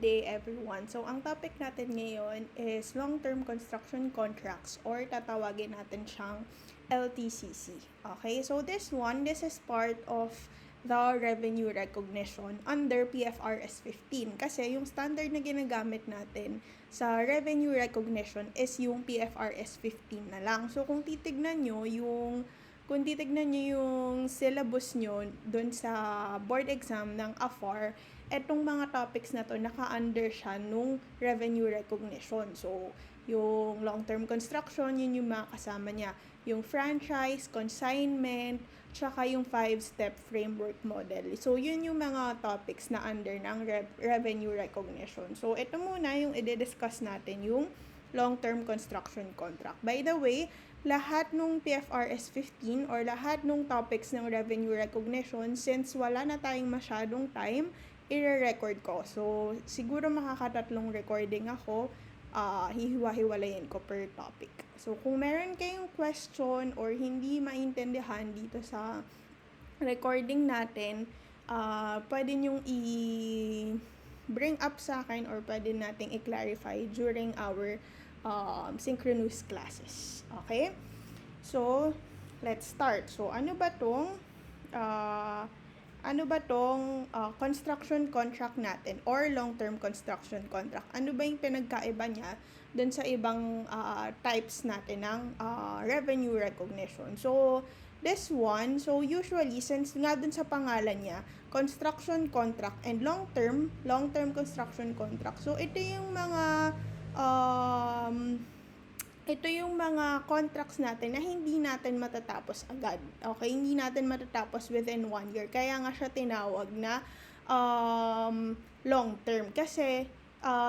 Day everyone. So, ang topic natin ngayon is long-term construction contracts or tatawagin natin siyang LTCC. Okay? So, this is part of the revenue recognition under PFRS 15 kasi yung standard na ginagamit natin sa revenue recognition is yung PFRS 15 na lang. So, kung titignan nyo yung syllabus nyo dun sa board exam ng AFAR, etong mga topics na to, naka-under siya nung revenue recognition. So, yung long-term construction, yun yung mga kasama niya. Yung franchise, consignment, tsaka yung 5-step framework model. So, yun yung mga topics na under ng revenue recognition. So, ito muna yung i-discuss natin, yung long-term construction contract. By the way, lahat nung PFRS 15 or lahat nung topics ng revenue recognition, since wala na tayong masyadong time, i-record ko. So, siguro makakatatlong recording ako, hihiwa-hiwalayin ko per topic. So, kung meron kayong question or hindi maintindihan dito sa recording natin, pwede nyong i-bring up sa akin or pwede nating i-clarify during our synchronous classes. Okay? So, let's start. So, ano ba tong construction contract natin or long-term construction contract? Ano ba yung pinagkaiba niya dun sa ibang types natin ng revenue recognition? So, this one, so usually, since nga dun sa pangalan niya, construction contract and long-term construction contract. So, ito yung mga contracts natin na hindi natin matatapos agad. Okay? Hindi natin matatapos within 1 year. Kaya nga siya tinawag na long term. Kasi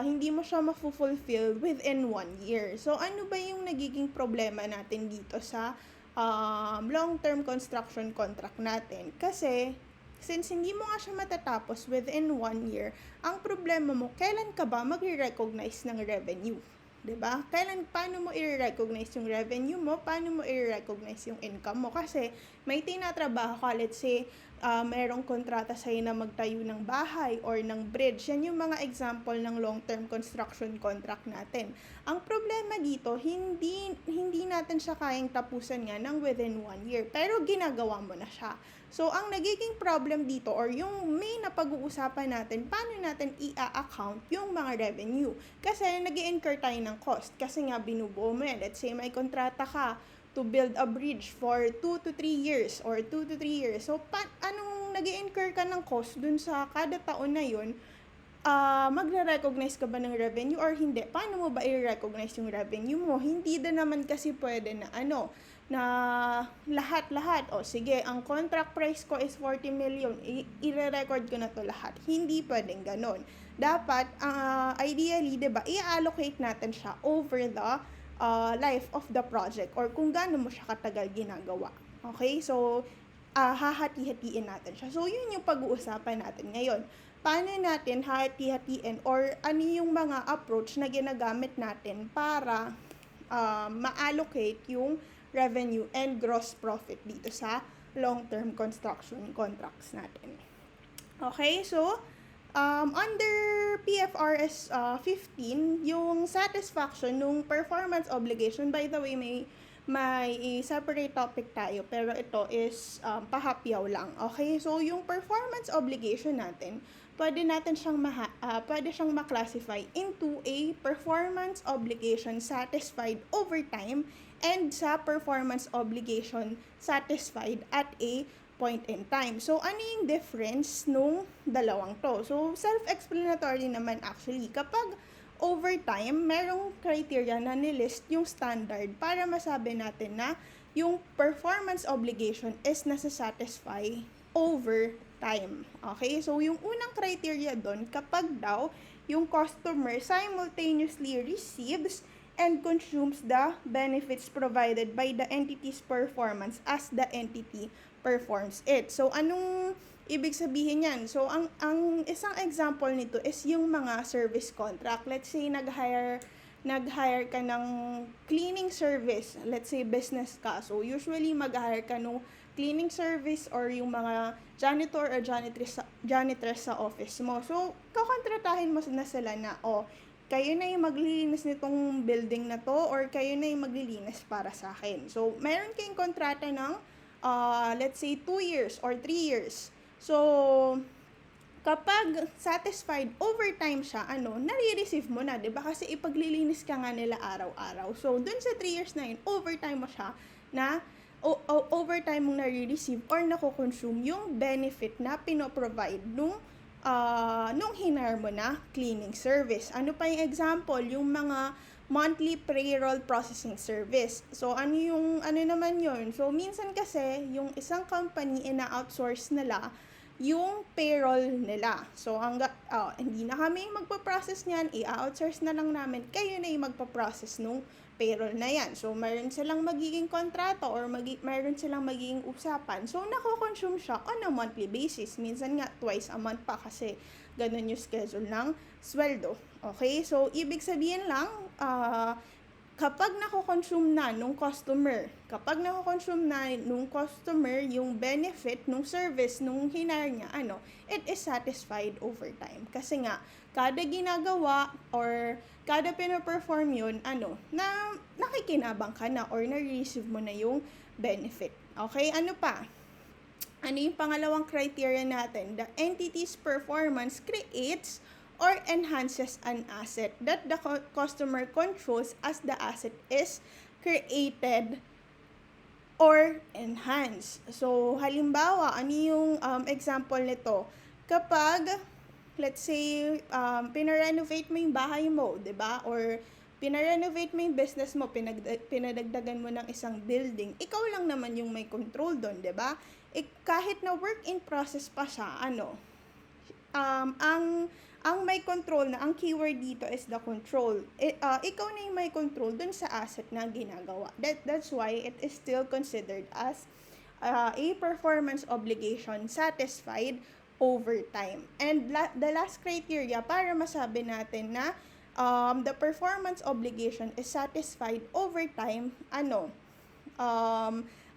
hindi mo siya ma-fulfill within 1 year. So, ano ba yung nagiging problema natin dito sa long-term construction contract natin? Kasi, since hindi mo nga siya matatapos within 1 year, ang problema mo, kailan ka ba magre-recognize ng revenue? 'Di ba? Paano mo i-recognize yung revenue mo? Paano mo i-recognize yung income mo? Kasi may tinatrabaho ka, let's say, merong kontrata sa'yo na magtayo ng bahay or ng bridge. Yan yung mga example ng long-term construction contract natin. Ang problema dito, hindi natin siya kayang tapusan nga ng within 1 year. Pero ginagawa mo na siya. So, ang nagiging problem dito or yung main na pag-uusapan natin, paano natin i-account yung mga revenue? Kasi nag-i-incur tayo ng cost. Kasi nga binubuo mo yan. Let's say may kontrata ka to build a bridge for 2 to 3 years or 2 to 3 years. So, anong nag-i-incur ka ng cost dun sa kada taon na yun? Magre-recognize ka ba ng revenue or hindi? Paano mo ba i-recognize yung revenue mo? Hindi din naman kasi pwede na na lahat-lahat. O sige, ang contract price ko is 40 million. I-record ko na to lahat. Hindi pwedeng ganon. Dapat, ideally, diba, i-allocate natin siya over the life of the project or kung gaano mo siya katagal ginagawa. Okay? So, hahati-hatiin natin siya. So, yun yung pag-uusapan natin ngayon. Paano natin hati-hatiin or ano yung mga approach na ginagamit natin para ma-allocate yung revenue and gross profit dito sa long-term construction contracts natin. Okay, so under PFRS 15, yung satisfaction nung performance obligation, by the way, may separate topic tayo, pero ito is pahapyaw lang. Okay, so yung performance obligation natin, pwede siyang ma-classify into a performance obligation satisfied over time and sa performance obligation satisfied at a point in time. So, ano yung difference nung dalawang to? So, self-explanatory naman actually. Kapag over time, merong criteria na nilist yung standard para masabi natin na yung performance obligation is nasa-satisfy over time. Okay? So, yung unang criteria doon, kapag daw yung customer simultaneously receives and consumes the benefits provided by the entity's performance as the entity performs it. So, anong ibig sabihin yan? So, ang isang example nito is yung mga service contract. Let's say, nag-hire ka ng cleaning service. Let's say, business ka. So, usually, mag-hire ka ng cleaning service or yung mga janitor or janitress sa office mo. So, kakontratahin mo na sila na, kayo na yung maglilinis nitong building na to or kayo na yung maglilinis para sa akin. So, meron kayong kontrata ng, let's say, 2 years or 3 years. So, kapag satisfied, overtime siya, nare-receive mo na, 'di ba? Kasi ipaglilinis ka nga nila araw-araw. So, dun sa 3 years na yun, overtime mo siya na overtime mong nare-receive or nako-consume yung benefit na pinoprovide nung hinar mo na cleaning service. Ano pa yung example? Yung mga monthly payroll processing service. So, ano naman yun? So, minsan kasi, yung isang company, ina-outsource nila yung payroll nila. So, hindi na kami magpa-process niyan, i-outsource na lang namin, kayo na yung magpa-process nung payroll na yan. So, mayroon silang magiging kontrata or mayroon silang magiging usapan. So, nako-consume siya on a monthly basis. Minsan nga, twice a month pa kasi ganun yung schedule ng sweldo. Okay? So, ibig sabihin lang, kapag nako-consume na nung customer yung benefit nung service nung hinar niya, it is satisfied over time. Kasi nga, kada ginagawa or kada pino-perform yun, na nakikinabang ka na or na-receive mo na yung benefit. Okay, ano pa? Ano yung pangalawang criteria natin? The entity's performance creates or enhances an asset that the customer controls as the asset is created or enhanced. So, halimbawa, ano yung example nito? Kapag, let's say, pinarenovate mo yung bahay mo, 'di ba? Or pinarenovate mo yung business mo, pinadagdagan mo ng isang building, ikaw lang naman yung may control doon, 'di ba? Kahit na work in process pa siya, ang may control na, ang keyword dito is the control. Ikaw na yung may control dun sa asset na ginagawa. That's why it is still considered as a performance obligation satisfied over time. And the last criteria para masabi natin na the performance obligation is satisfied over time,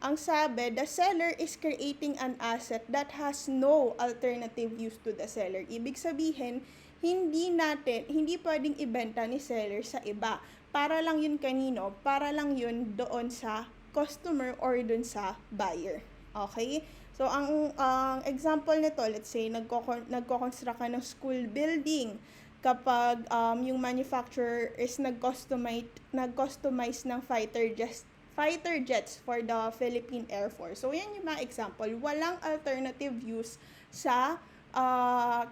ang sabi, the seller is creating an asset that has no alternative use to the seller. Ibig sabihin, hindi pwedeng ibenta ni seller sa iba. Para lang yun kanino? Para lang yun doon sa customer or doon sa buyer. Okay? So, ang example nito, let's say, nagko-construct ka ng school building. Kapag yung manufacturer is nag-customize ng fighter jets for the Philippine Air Force. So, yan yung mga example. Walang alternative use sa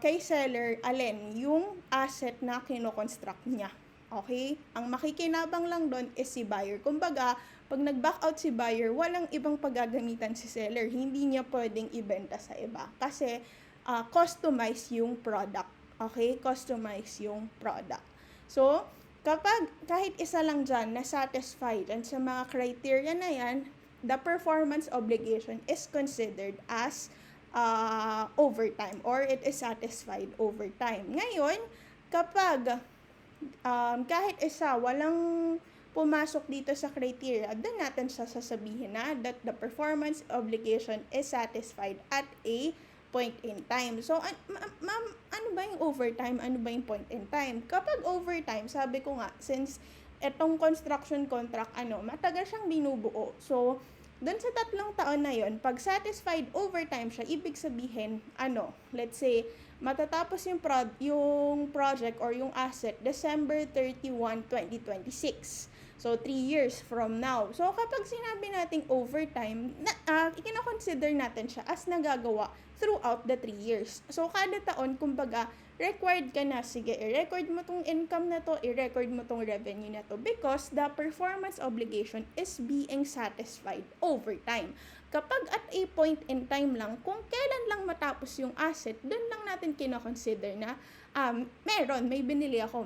kay seller, yung asset na kino-construct niya. Okay? Ang makikinabang lang doon is si buyer. Kumbaga, pag nag-back out si buyer, walang ibang paggagamitan si seller. Hindi niya pwedeng ibenta sa iba. Kasi, customize yung product. Okay? Customize yung product. So, kahit isa lang dyan na satisfied and sa mga criteria na yan, the performance obligation is considered as overtime or it is satisfied over time. Ngayon, kapag kahit isa walang pumasok dito sa criteria, doon natin sasabihin na that the performance obligation is satisfied at a point in time. So, ma'am, ano ba yung overtime? Ano ba yung point in time? Kapag overtime, sabi ko nga, since etong construction contract, matagal siyang binubuo. So, doon sa 3 taon na yon, pag satisfied overtime siya, ibig sabihin, let's say, matatapos yung project or yung asset, December 31, 2026. So, 3 years from now. So, kapag sinabi nating overtime, ikina-consider natin siya as nagagawa throughout the 3 years. So, kada taon, kumbaga, required ka na, sige, i-record mo tong income na to, i-record mo tong revenue na to because the performance obligation is being satisfied over time. Kapag at a point in time lang, kung kailan lang matapos yung asset, doon lang natin kino-consider na may binili ako,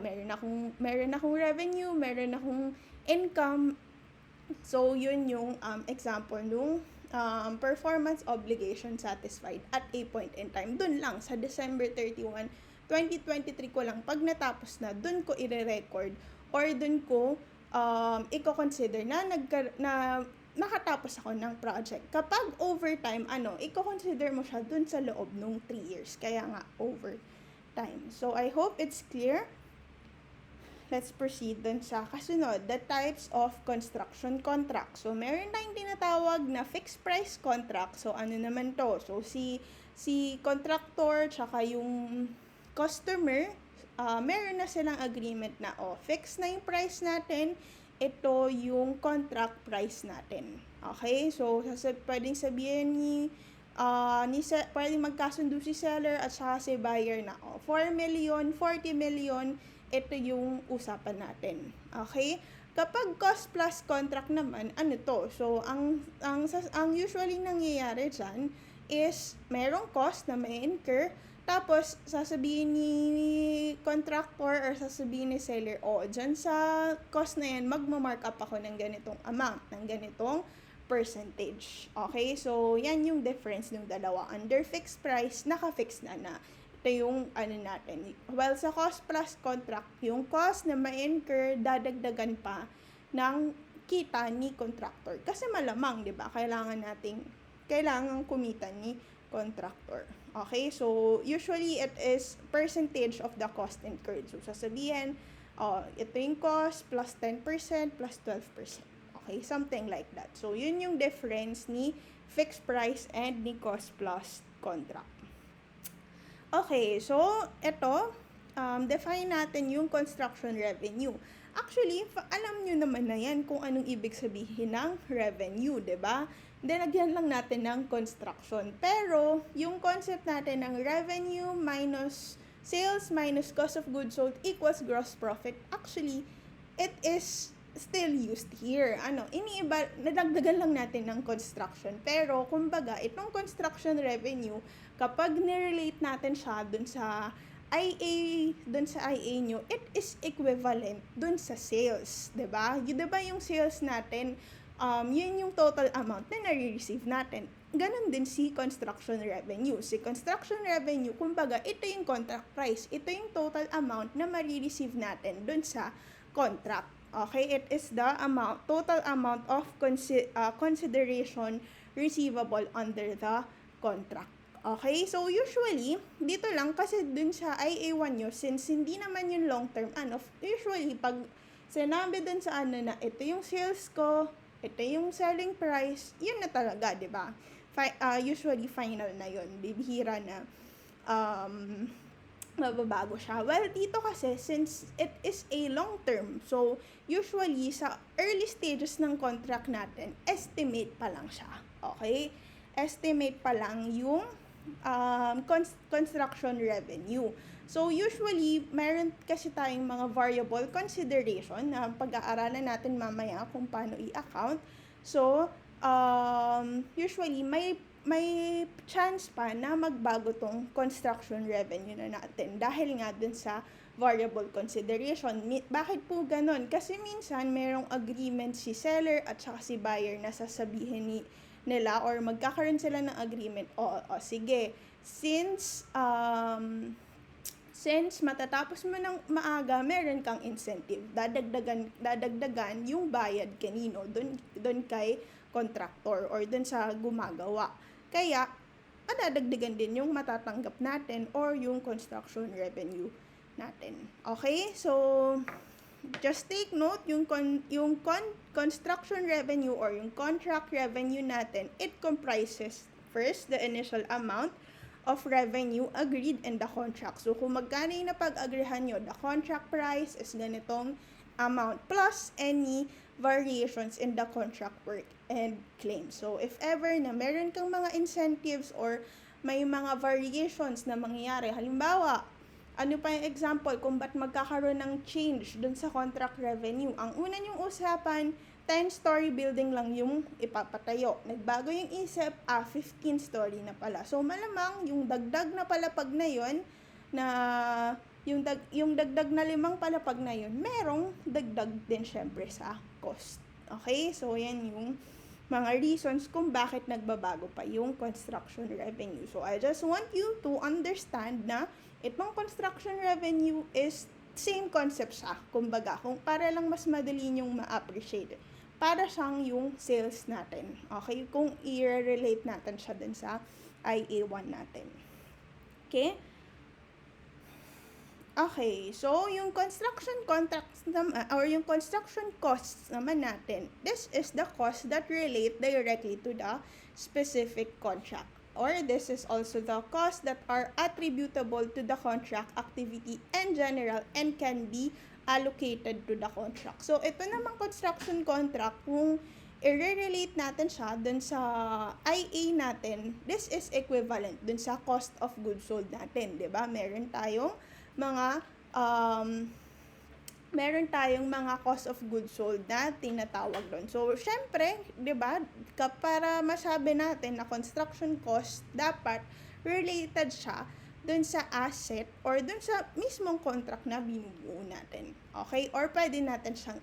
meron akong revenue, meron akong income. So, yun yung example nung performance obligation satisfied at a point in time. Doon lang, sa December 31, 2023 ko lang, pag natapos na, doon ko i-record or doon ko i-consider na nakatapos ako ng project. Kapag overtime, i-consider mo siya dun sa loob nung 3 years. Kaya nga, overtime. So, I hope it's clear. Let's proceed dun sa kasunod, the types of construction contract. So, meron tayong tinatawag na fixed price contract. So, ano naman to? So, si contractor tsaka yung customer, meron na silang agreement na, fixed na yung price natin, ito yung contract price natin. Okay? So, pwedeng sabihin pwedeng magkasundo si seller at saka si buyer na, 4 million, 40 million, ito yung usapan natin. Okay? Kapag cost plus contract naman, ano to? So, ang usually nangyayari dyan is merong cost na may incur, tapos sasabihin ni contractor or sasabihin ni seller, dyan sa cost na yan, magma-mark up ako ng ganitong amount, ng ganitong percentage. Okay? So, yan yung difference ng dalawa. Under fixed price, naka-fix na. Ito yung natin. Well, sa cost plus contract, yung cost na ma-incur, dadagdagan pa ng kita ni contractor. Kasi malamang, di ba? Kailangan kumita ni contractor. Okay? So, usually, it is percentage of the cost incurred. So, sasabihin, ito yung cost plus 10% plus 12%. Okay? Something like that. So, yun yung difference ni fixed price and ni cost plus contract. Okay, so ito, define natin yung construction revenue. Actually, alam nyo naman na yan kung anong ibig sabihin ng revenue, diba? Dinagyan lang natin ng construction. Pero, yung concept natin ng revenue minus sales minus cost of goods sold equals gross profit. Actually, it is still used here. Nadagdagan lang natin ng construction. Pero, kumbaga, itong construction revenue, kapag nirelate natin siya dun sa IA nyo, it is equivalent dun sa sales, 'di ba? Diba yung sales natin, yun yung total amount na nare-receive natin. Ganon din si construction revenue. Si construction revenue, kumbaga, ito yung contract price. Ito yung total amount na ma-receive natin dun sa contract. Okay? It is the total amount of consideration receivable under the contract. Okay, so usually, dito lang kasi dun sa IA1 nyo, since hindi naman yung long term, usually, pag sinabi dun sa na ito yung sales ko, ito yung selling price, yun na talaga, di ba? Usually, final na yun. Bibihira na mababago siya. Well, dito kasi, since it is a long term, so usually, sa early stages ng contract natin, estimate pa lang siya. Okay? Estimate pa lang yung construction revenue. So, usually, meron kasi tayong mga variable consideration na pag-aaralan natin mamaya kung paano i-account. So, usually, may chance pa na magbago tong construction revenue na natin dahil nga dun sa variable consideration. Bakit po ganon? Kasi minsan, merong agreement si seller at saka si buyer na sasabihin nila or magkakaroon sila ng agreement, sige, since matatapos mo ng maaga, meron kang incentive, dadagdagan yung bayad kanino, dun kay contractor or dun sa gumagawa. Kaya, madadagdagan din yung matatanggap natin or yung construction revenue natin. Okay? So, just take note, yung construction revenue or yung contract revenue natin, it comprises first the initial amount of revenue agreed in the contract. So, kung magkano yung napag-agreehan nyo, the contract price is ganitong amount plus any variations in the contract work and claims. So, if ever na meron kang mga incentives or may mga variations na mangyayari, halimbawa, ano pa yung example kung ba't magkakaroon ng change dun sa contract revenue? Ang una yung usapan, 10-story building lang yung ipapatayo. Nagbago yung isip, 15-story na pala. So, malamang yung dagdag na palapag na yun, yung dagdag na 5 palapag na yun, merong dagdag din syempre sa cost. Okay? So, yan yung mga reasons kung bakit nagbabago pa yung construction revenue. So, I just want you to understand na itong construction revenue is same concept siya. Kumbaga, para lang mas madali nyong ma-appreciate. para siyang yung sales natin. Okay? Kung i-relate natin siya dun sa IA1 natin. Okay? Okay, so yung construction contracts naman, or yung construction costs naman natin, this is the cost that relate directly to the specific contract. Or this is also the costs that are attributable to the contract activity in general and can be allocated to the contract. So, ito naman construction contract, kung i-relate natin siya dun sa IA natin, this is equivalent dun sa cost of goods sold natin, 'di ba? Mga meron tayong mga cost of goods sold na tinatawag doon. So, syempre, 'di ba, para masabi natin na construction cost, dapat related siya doon sa asset or doon sa mismong contract na binubuo natin. Okay? Or pwede natin siyang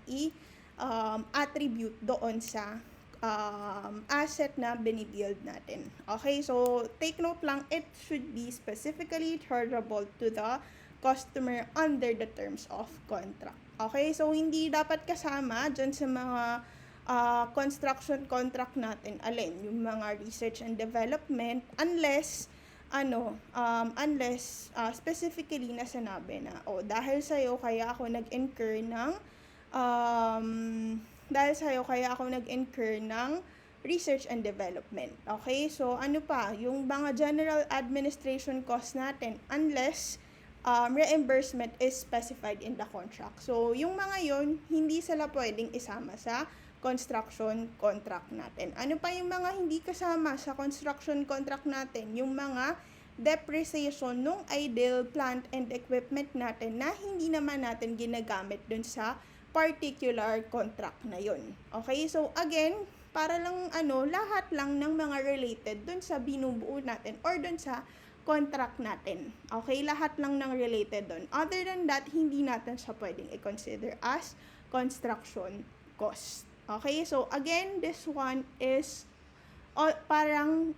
attribute doon sa asset na binibuild natin. Okay? So, take note lang, it should be specifically chargeable to the customer under the terms of contract. Okay? So, hindi dapat kasama dyan sa mga construction contract natin, alin, yung mga research and development, unless specifically na sinabi na, dahil sa'yo kaya ako nag-incur ng research and development. Okay? So, ano pa? Yung mga general administration costs natin, unless reimbursement is specified in the contract. So, yung mga yon hindi sila pwedeng isama sa construction contract natin. Ano pa yung mga hindi kasama sa construction contract natin? Yung mga depreciation ng idle plant and equipment natin na hindi naman natin ginagamit dun sa particular contract na yon. Okay? So, again, para lang lahat lang ng mga related dun sa binubuo natin or dun sa contract natin. Okay? Lahat lang ng related dun. Other than that, hindi natin siya pwedeng i-consider as construction cost. Okay? So, again, this one is parang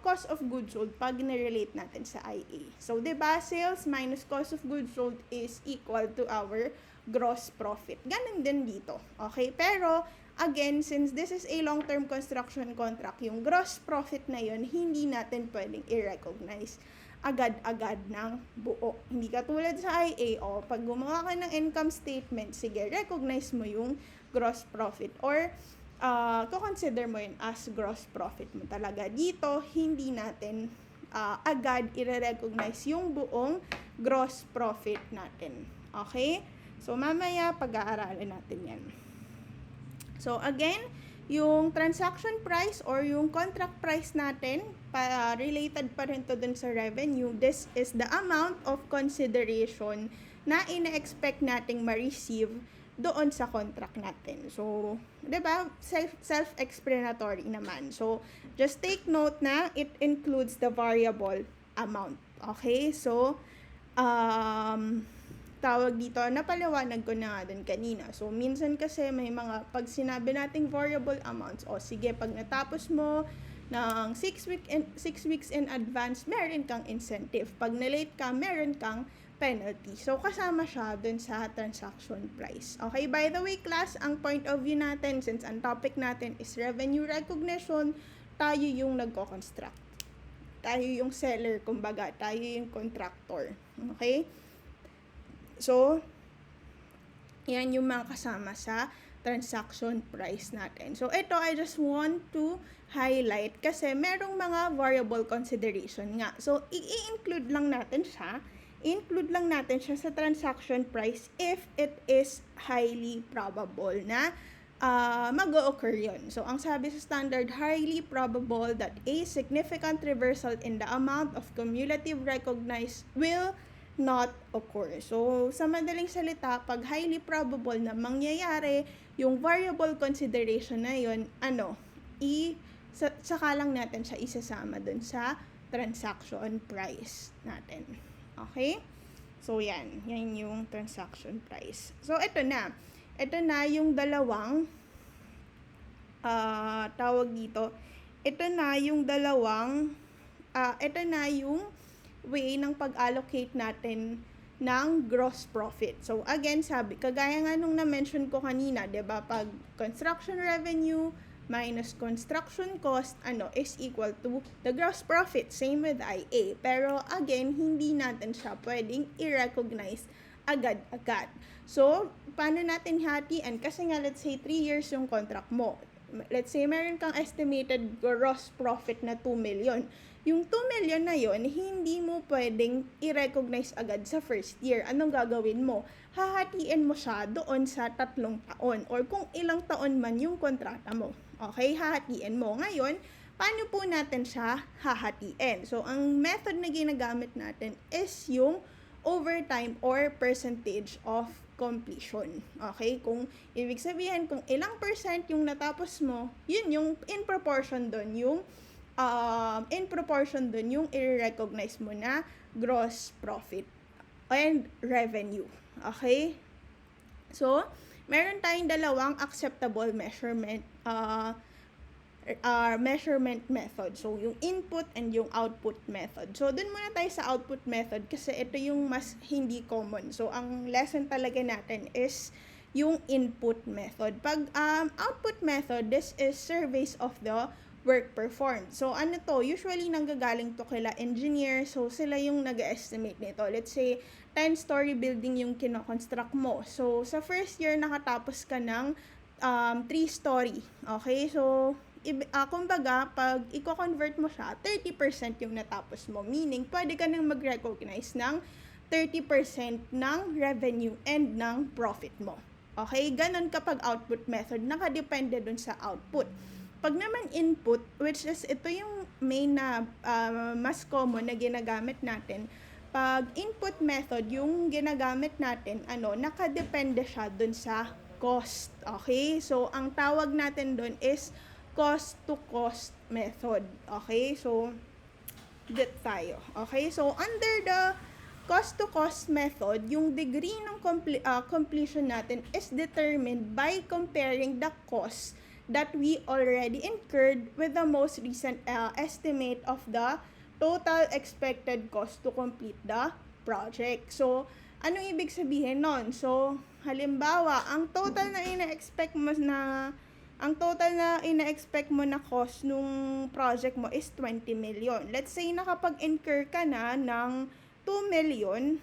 cost of goods sold pag nirelate natin sa IA. So, diba, sales minus cost of goods sold is equal to our gross profit. Ganun din dito. Okay? Pero, again, since this is a long-term construction contract, yung gross profit na yun, hindi natin pwedeng i-recognize agad-agad ng buo. Hindi katulad sa IA, pag gumawa ka ng income statement, sige, recognize mo yung gross profit or consider mo yun as gross profit mo talaga. Dito, hindi natin agad i-recognize yung buong gross profit natin. Okay? So, mamaya pag-aaralan natin yan. So, again, yung transaction price or yung contract price natin, related pa rin to dun sa revenue, this is the amount of consideration na ina-expect nating ma-receive doon sa contract natin. So, 'di ba? Self-explanatory naman. So, just take note na it includes the variable amount. Okay? So, tawag dito, napaliwanag ko na nga dun kanina. So, minsan kasi may mga, pag sinabi nating variable amounts, sige, pag natapos mo ng 6 weeks in advance, meron kang incentive. Pag na-late ka, meron kang penalty. So, kasama siya dun sa transaction price. Okay, by the way, class, ang point of view natin, since ang topic natin is revenue recognition, tayo yung nagko-construct. Tayo yung seller, kumbaga. Tayo yung contractor. Okay? So, yan yung mga kasama sa transaction price natin. So, ito, I just want to highlight kasi merong mga variable consideration nga. So, i-include lang natin siya sa transaction price if it is highly probable na mag-o-occur yun. So, ang sabi sa standard, highly probable that a significant reversal in the amount of cumulative recognized will not occur. So, sa madaling salita, pag highly probable na mangyayari, yung variable consideration na yun, saka lang natin siya isasama dun sa transaction price natin. Okay? So, yan. Yan yung transaction price. So, ito na. Ito na yung dalawang tawag dito. Ito na yung way ng pag-allocate natin ng gross profit. So again, kagaya nga nung na-mention ko kanina, 'di ba? Pag construction revenue minus construction cost is equal to the gross profit. Same with IA. Pero again, hindi natin siya pwedeng i-recognize agad-agad. So, paano natin hatiin? Kasi nga, let's say 3 years yung contract mo. Let's say meron kang estimated gross profit na 2 million. Yung 2 million na yon, hindi mo pwedeng i-recognize agad sa first year. Anong gagawin mo? Hahatiin mo siya doon sa 3 taon or kung ilang taon man yung kontrata mo. Okay, hahatiin mo. Ngayon, paano po natin siya hahatiin? So, ang method na ginagamit natin is yung overtime or percentage of completion. Okay? Kung ibig sabihin, kung ilang percent yung natapos mo, yun yung in proportion doon yung i-recognize mo na gross profit and revenue. Okay? So, meron tayong dalawang acceptable measurement method. So, yung input and yung output method. So, dun muna tayo sa output method kasi ito yung mas hindi common. So, ang lesson talaga natin is yung input method. Pag output method, this is surveys of the work performed. So, ano to? Usually, nanggagaling to kila engineer. So, sila yung nag-estimate nito. Let's say, 10-story building yung kinoconstruct mo. So, sa first year, nakatapos ka ng 3-story. Okay? So, kumbaga, pag i-convert mo siya, 30% yung natapos mo. Meaning, pwede ka nang mag-recognize ng 30% ng revenue and ng profit mo. Okay? Ganon kapag output method. Nakadepende dun sa output. Pag naman input, which is ito yung main na mas common na ginagamit natin, pag input method, yung ginagamit natin, nakadepende siya dun sa cost. Okay? So, ang tawag natin dun is cost to cost method. Okay? So, get tayo. Okay? So, under the cost to cost method, yung degree ng completion natin is determined by comparing the cost that we already incurred with the most recent estimate of the total expected cost to complete the project. So, anong ibig sabihin nun? So, halimbawa, ang total na ina-expect mo na cost nung project mo is 20 million. Let's say nakapag-incur ka na ng 2 million,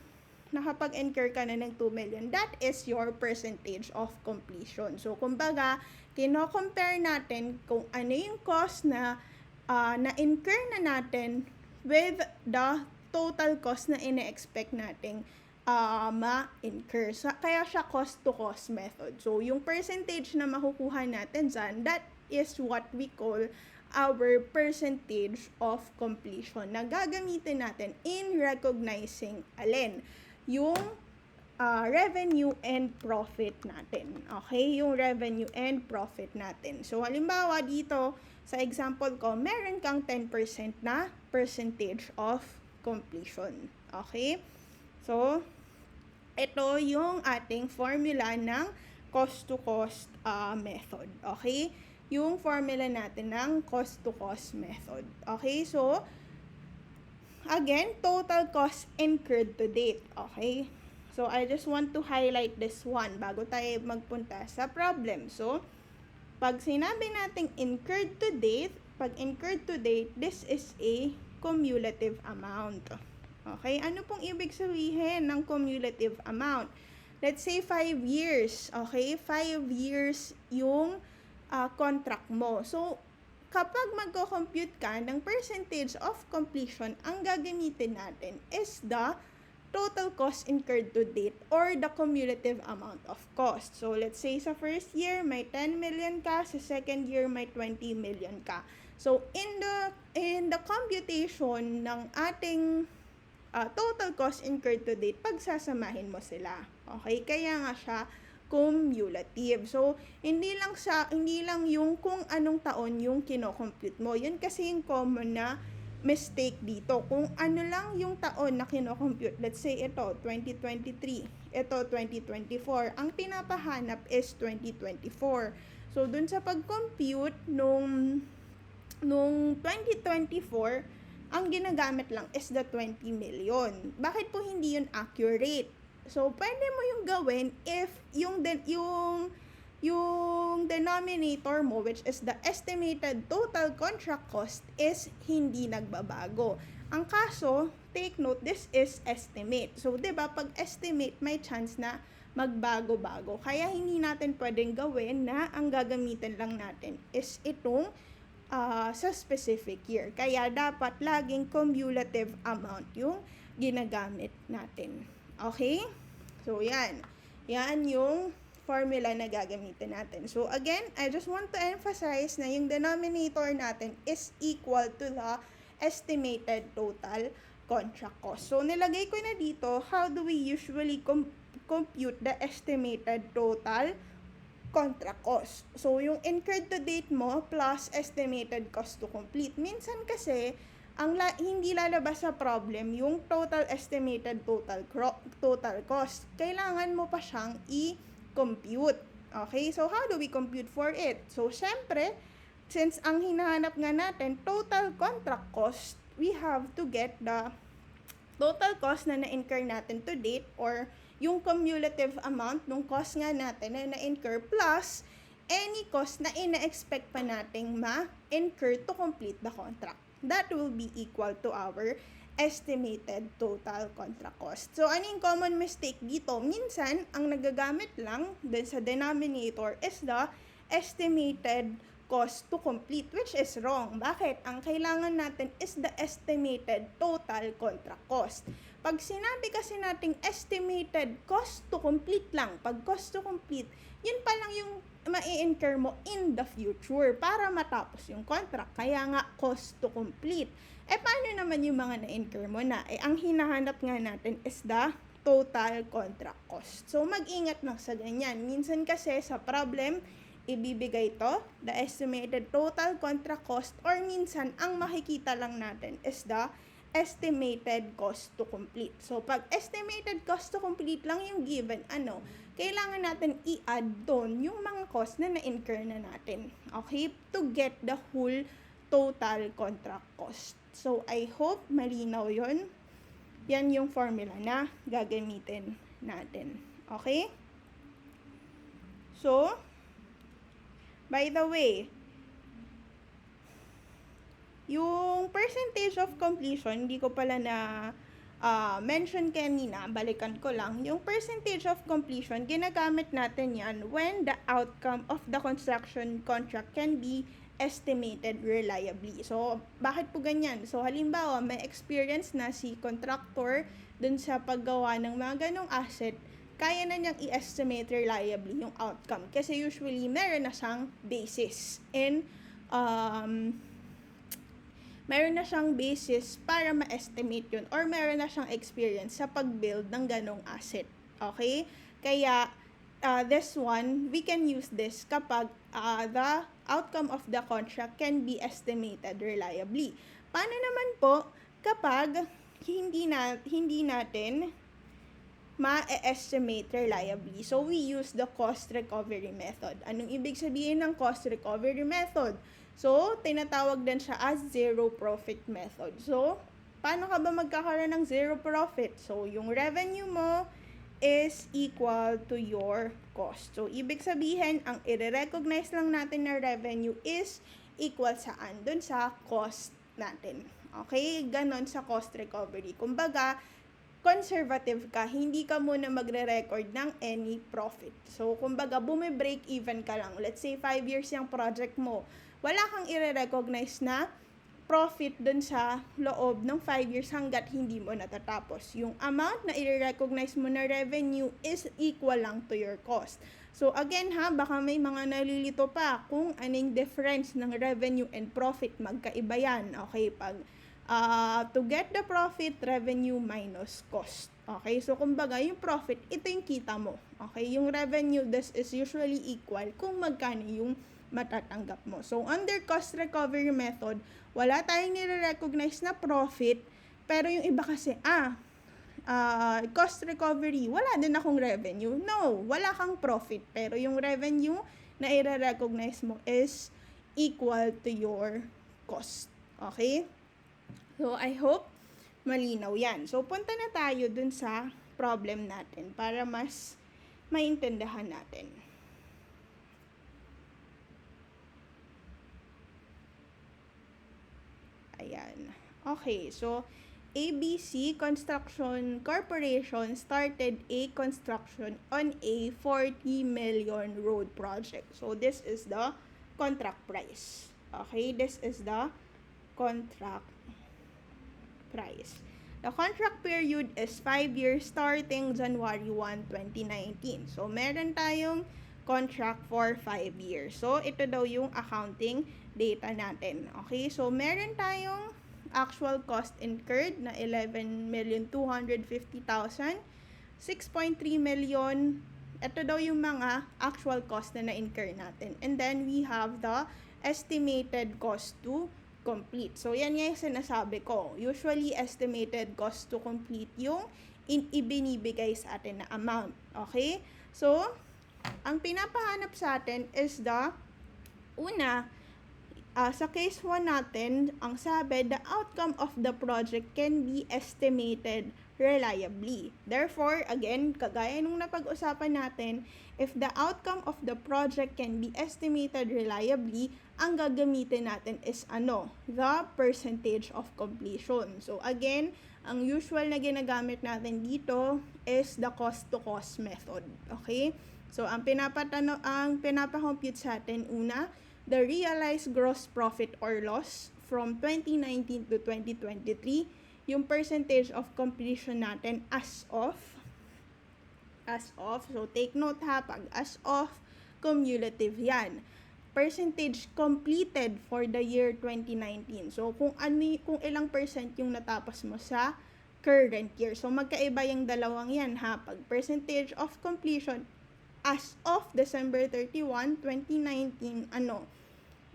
that is your percentage of completion. So, kumbaga, kino-compare natin kung ano yung cost na na-incur na natin with the total cost na ina-expect nating ma-incur. So, kaya siya cost-to-cost method. So, yung percentage na makukuha natin dyan, that is what we call our percentage of completion na gagamitin natin in recognizing yung revenue and profit natin. Okay? Yung revenue and profit natin. So, halimbawa dito, sa example ko, meron kang 10% na percentage of completion. Okay? So, ito yung ating formula ng cost-to-cost method. Okay? Yung formula natin ng cost-to-cost method. Okay? So, again, total cost incurred to date. Okay? So, I just want to highlight this one bago tayo magpunta sa problem. So, pag sinabi nating incurred to date, this is a cumulative amount. Okay? Ano pong ibig sabihin ng cumulative amount? Let's say 5 years. Okay? 5 years yung contract mo. So, kapag magko-compute ka ng percentage of completion, ang gagamitin natin is the total cost incurred to date or the cumulative amount of cost. So, let's say sa first year, may 10 million ka. Sa second year, may 20 million ka. So, in the computation ng ating total cost incurred to date, pagsasamahin mo sila. Okay? Kaya nga siya cumulative. So, hindi lang yung kung anong taon yung kino-compute mo. Yun kasi yung common na mistake dito. Kung ano lang yung taon na kino-compute, let's say ito, 2023, ito, 2024, ang pinapahanap is 2024. So, dun sa pag-compute nung 2024, ang ginagamit lang is the 20 million. Bakit po hindi yun accurate? So, pwede mo yung gawin if yung denominator mo, which is the estimated total contract cost, is hindi nagbabago. Ang kaso, take note, this is estimate. So, 'di ba, pag estimate, may chance na magbago-bago. Kaya hindi natin pwedeng gawin na ang gagamitin lang natin is itong sa specific year. Kaya dapat laging cumulative amount yung ginagamit natin. Okay? So, yan. Yan yung formula na gagamitin natin. So, again, I just want to emphasize na yung denominator natin is equal to the estimated total contract cost. So, nilagay ko na dito, how do we usually compute the estimated total contract cost? So, yung incurred to date mo plus estimated cost to complete. Minsan kasi, hindi lalabas sa problem yung total estimated total cost. Kailangan mo pa siyang i-compute. Okay? So, how do we compute for it? So, syempre, since ang hinahanap nga natin, total contract cost, we have to get the total cost na na-incur natin to date or yung cumulative amount ng cost nga natin na na-incur plus any cost na ina-expect pa nating ma-incur to complete the contract. That will be equal to our estimated total contract cost. So, ano yung common mistake dito? Minsan, ang nagagamit lang dun sa denominator is the estimated cost to complete, which is wrong. Bakit? Ang kailangan natin is the estimated total contract cost. Pag sinabi kasi nating estimated cost to complete lang, pag cost to complete, yun pa lang yung ma-i-incur mo in the future para matapos yung contract. Kaya nga, cost to complete. Paano naman yung mga na-incur mo na? Ang hinahanap nga natin is the total contract cost. So, mag-ingat lang sa ganyan. Minsan kasi sa problem, ibibigay to, the estimated total contract cost, or minsan, ang makikita lang natin is the estimated cost to complete. So, pag estimated cost to complete lang yung given, kailangan natin i-add doon yung mga cost na na-incur na natin. Okay? To get the whole total contract cost. So, I hope malinaw yon. Yan yung formula na gagamitin natin. Okay? So, by the way, yung percentage of completion, hindi ko pala na mention kanina, balikan ko lang. Yung percentage of completion, ginagamit natin yan when the outcome of the construction contract can be estimated reliably. So, bakit po ganyan? So, halimbawa, may experience na si contractor dun sa paggawa ng mga ganong asset, kaya na niyang i-estimate reliably yung outcome. Kasi usually, meron na siyang basis and meron na siyang basis para ma-estimate yun or meron na siyang experience sa pag-build ng ganong asset. Okay? Kaya, this one, we can use this kapag the outcome of the contract can be estimated reliably. Paano naman po kapag hindi natin ma-estimate reliably? So, we use the cost recovery method. Anong ibig sabihin ng cost recovery method? So, tinatawag din siya as zero profit method. So, paano ka ba magkakaroon ng zero profit? So, yung revenue mo is equal to your cost. So, ibig sabihin, ang i-recognize lang natin na revenue is equal saan? Dun sa cost natin. Okay? Ganon sa cost recovery. Kumbaga, conservative ka, hindi ka muna magre-record ng any profit. So, kumbaga, bumi-break even ka lang. Let's say, 5 years yung project mo. Wala kang i-recognize na profit dun sa loob ng 5 years hanggat hindi mo natatapos. Yung amount na i-recognize mo na revenue is equal lang to your cost. So, again baka may mga nalilito pa kung anong difference ng revenue and profit, magkaiba yan. Okay, pag to get the profit, revenue minus cost. Okay, so kumbaga, yung profit, ito yung kita mo. Okay, yung revenue, this is usually equal kung magkano yung matatanggap mo. So, under cost recovery method, wala tayong nire-recognize na profit, pero yung iba kasi, cost recovery, wala din akong revenue. No, wala kang profit, pero yung revenue na i-recognize mo is equal to your cost. Okay? So, I hope malinaw yan. So, punta na tayo dun sa problem natin para mas maintindihan natin. Ayan. Okay, so ABC Construction Corporation started a construction on a 40 million road project. So this is the contract price. Okay, this is the contract price. The contract period is 5 years starting January 1, 2019. So meron tayong contract for 5 years. So ito daw yung accounting data natin. Okay, so meron tayong actual cost incurred na 11,250,000, 6.3 million. Ito daw yung mga actual cost na na-incur natin. And then we have the estimated cost to complete. So yan nga yung sinasabi ko. Usually estimated cost to complete yung ibinibigay sa atin na amount. Okay? So ang pinapahanap sa atin is the una, sa case 1 natin, ang sabi, the outcome of the project can be estimated reliably. Therefore, again, kagaya nung napag-usapan natin, if the outcome of the project can be estimated reliably, ang gagamitin natin is the percentage of completion. So, again, ang usual na ginagamit natin dito is the cost-to-cost method. Okay? So, ang pinapakompute sa atin, una, the realized gross profit or loss from 2019 to 2023, yung percentage of completion natin as of, so take note ha, pag as of, cumulative yan. Percentage completed for the year 2019. So, kung ilang percent yung natapos mo sa current year. So, magkaiba yung dalawang yan ha. Pag percentage of completion as of December 31, 2019,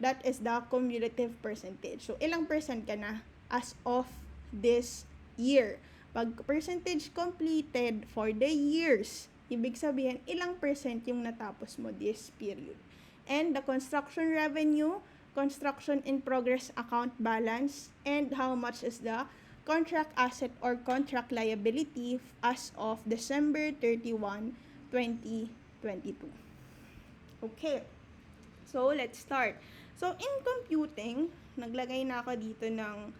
that is the cumulative percentage. So, ilang percent ka na as of this year. Pag percentage completed for the years, ibig sabihin, ilang percent yung natapos mo this period. And the construction revenue, construction in progress account balance, and how much is the contract asset or contract liability as of December 31, 2022. Okay. So, let's start. So, in computing, naglagay na ako dito ng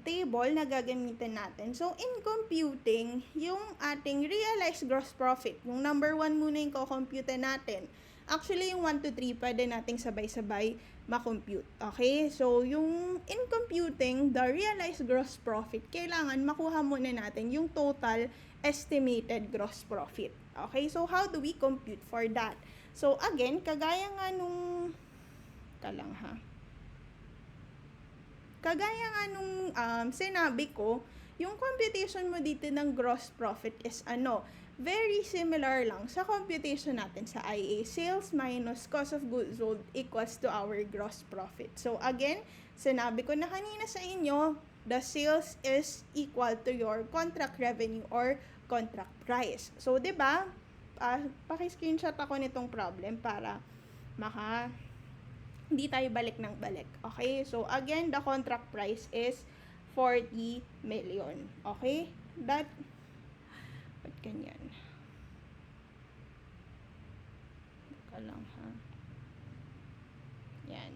table na gagamitin natin. So, in computing, yung ating realized gross profit, yung number 1 muna yung kukompute natin. Actually, yung 1 to 3, pwede nating sabay-sabay makompute. Okay? So, yung in computing, the realized gross profit, kailangan makuha muna natin yung total estimated gross profit. Okay? So, how do we compute for that? So, again, kagaya nga nung sinabi ko, yung computation mo dito ng gross profit is very similar lang sa computation natin sa IA. Sales minus cost of goods sold equals to our gross profit. So, again, sinabi ko na kanina sa inyo, the sales is equal to your contract revenue or contract price. So, diba, paki-screenshot ako nitong problem para hindi tayo balik ng balik. Okay? So, again, the contract price is 40 million. Okay? Ba't ganyan? Baka lang ha. Yan.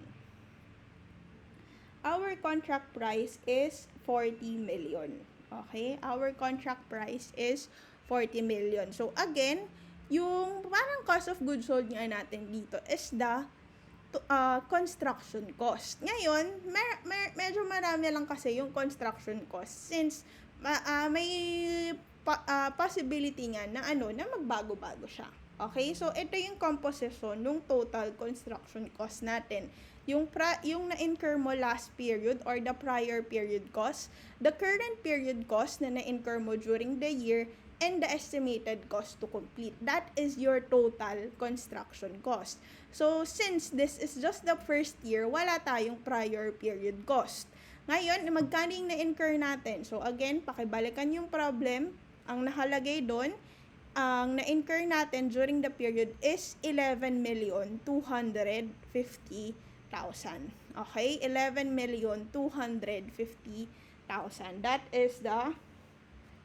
Our contract price is 40 million. Okay? Our contract price is 40 million. So, again, yung parang cost of goods sold nga natin dito is the construction cost. Ngayon, medyo marami lang kasi yung construction cost since may possibility nga na na magbago-bago siya. Okay? So, ito yung composition ng total construction cost natin. Yung na-incur mo last period or the prior period cost, the current period cost na na-incur mo during the year, and the estimated cost to complete. That is your total construction cost. So, since this is just the first year, wala tayong prior period cost. Ngayon, magkano yung na-incur natin? So, again, pakibalikan yung problem. Ang nakalagay doon, ang na-incur natin during the period is 11,250,000. Okay? 11,250,000. That is the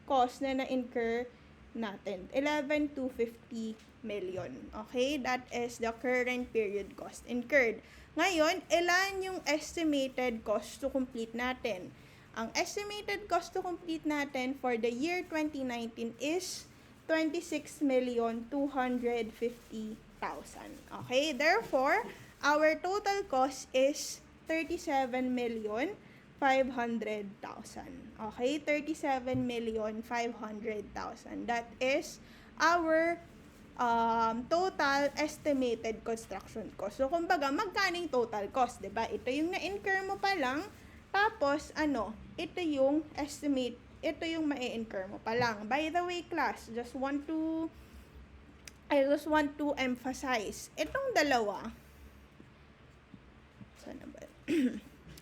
cost na na-incur natin. 11,250 million. Okay? That is the current period cost incurred. Ngayon, ilan yung estimated cost to complete natin? Ang estimated cost to complete natin for the year 2019 is 26,250,000. Okay? Therefore, our total cost is 37,500,000. Okay? 37,500,000. That is our total estimated construction cost. So, kumbaga, magkaning total cost, diba? Ito yung na-incur mo pa lang, tapos, ito yung estimate, ito yung ma-incur mo pa lang. By the way, class, I just want to emphasize, itong dalawa, sana ba?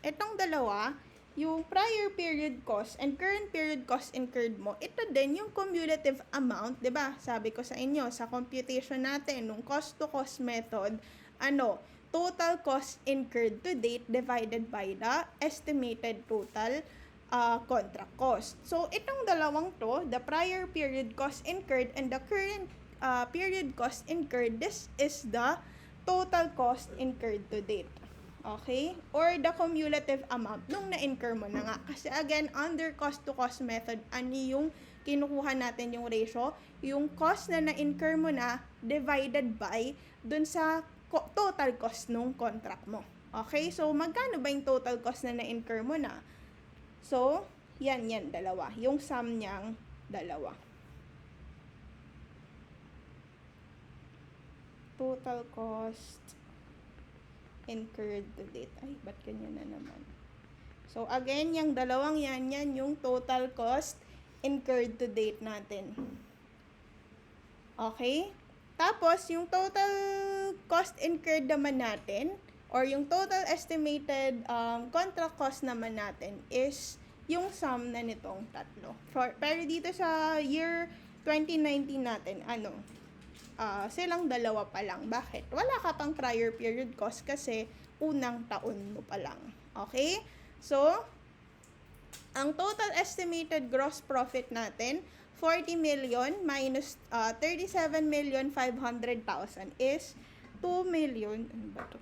Itong dalawa, yung prior period cost and current period cost incurred mo, ito din yung cumulative amount, 'di ba? Sabi ko sa inyo, sa computation natin, nung cost to cost method, total cost incurred to date divided by the estimated total contract cost. So, itong dalawang to, the prior period cost incurred and the current period cost incurred, this is the total cost incurred to date. Okay? Or the cumulative amount nung na-incur mo na nga. Kasi again, under cost-to-cost method, ano yung kinukuha natin yung ratio? Yung cost na na-incur mo na divided by dun sa total cost nung contract mo. Okay? So, magkano ba yung total cost na na-incur mo na? So, yan, dalawa. Yung sum niyang dalawa. Total cost incurred to date. Ay, ba't ganyan na naman? So, again, yung dalawang yan yung total cost incurred to date natin. Okay? Tapos, yung total cost incurred naman natin, or yung total estimated contract cost naman natin is yung sum na nitong tatlo. Pero dito sa year 2019 natin, silang dalawa pa lang. Bakit? Wala ka pang prior period cost kasi unang taon mo pa lang. Okay? So, ang total estimated gross profit natin, 40 million minus 37,500,000 is 2 million, ano ba to?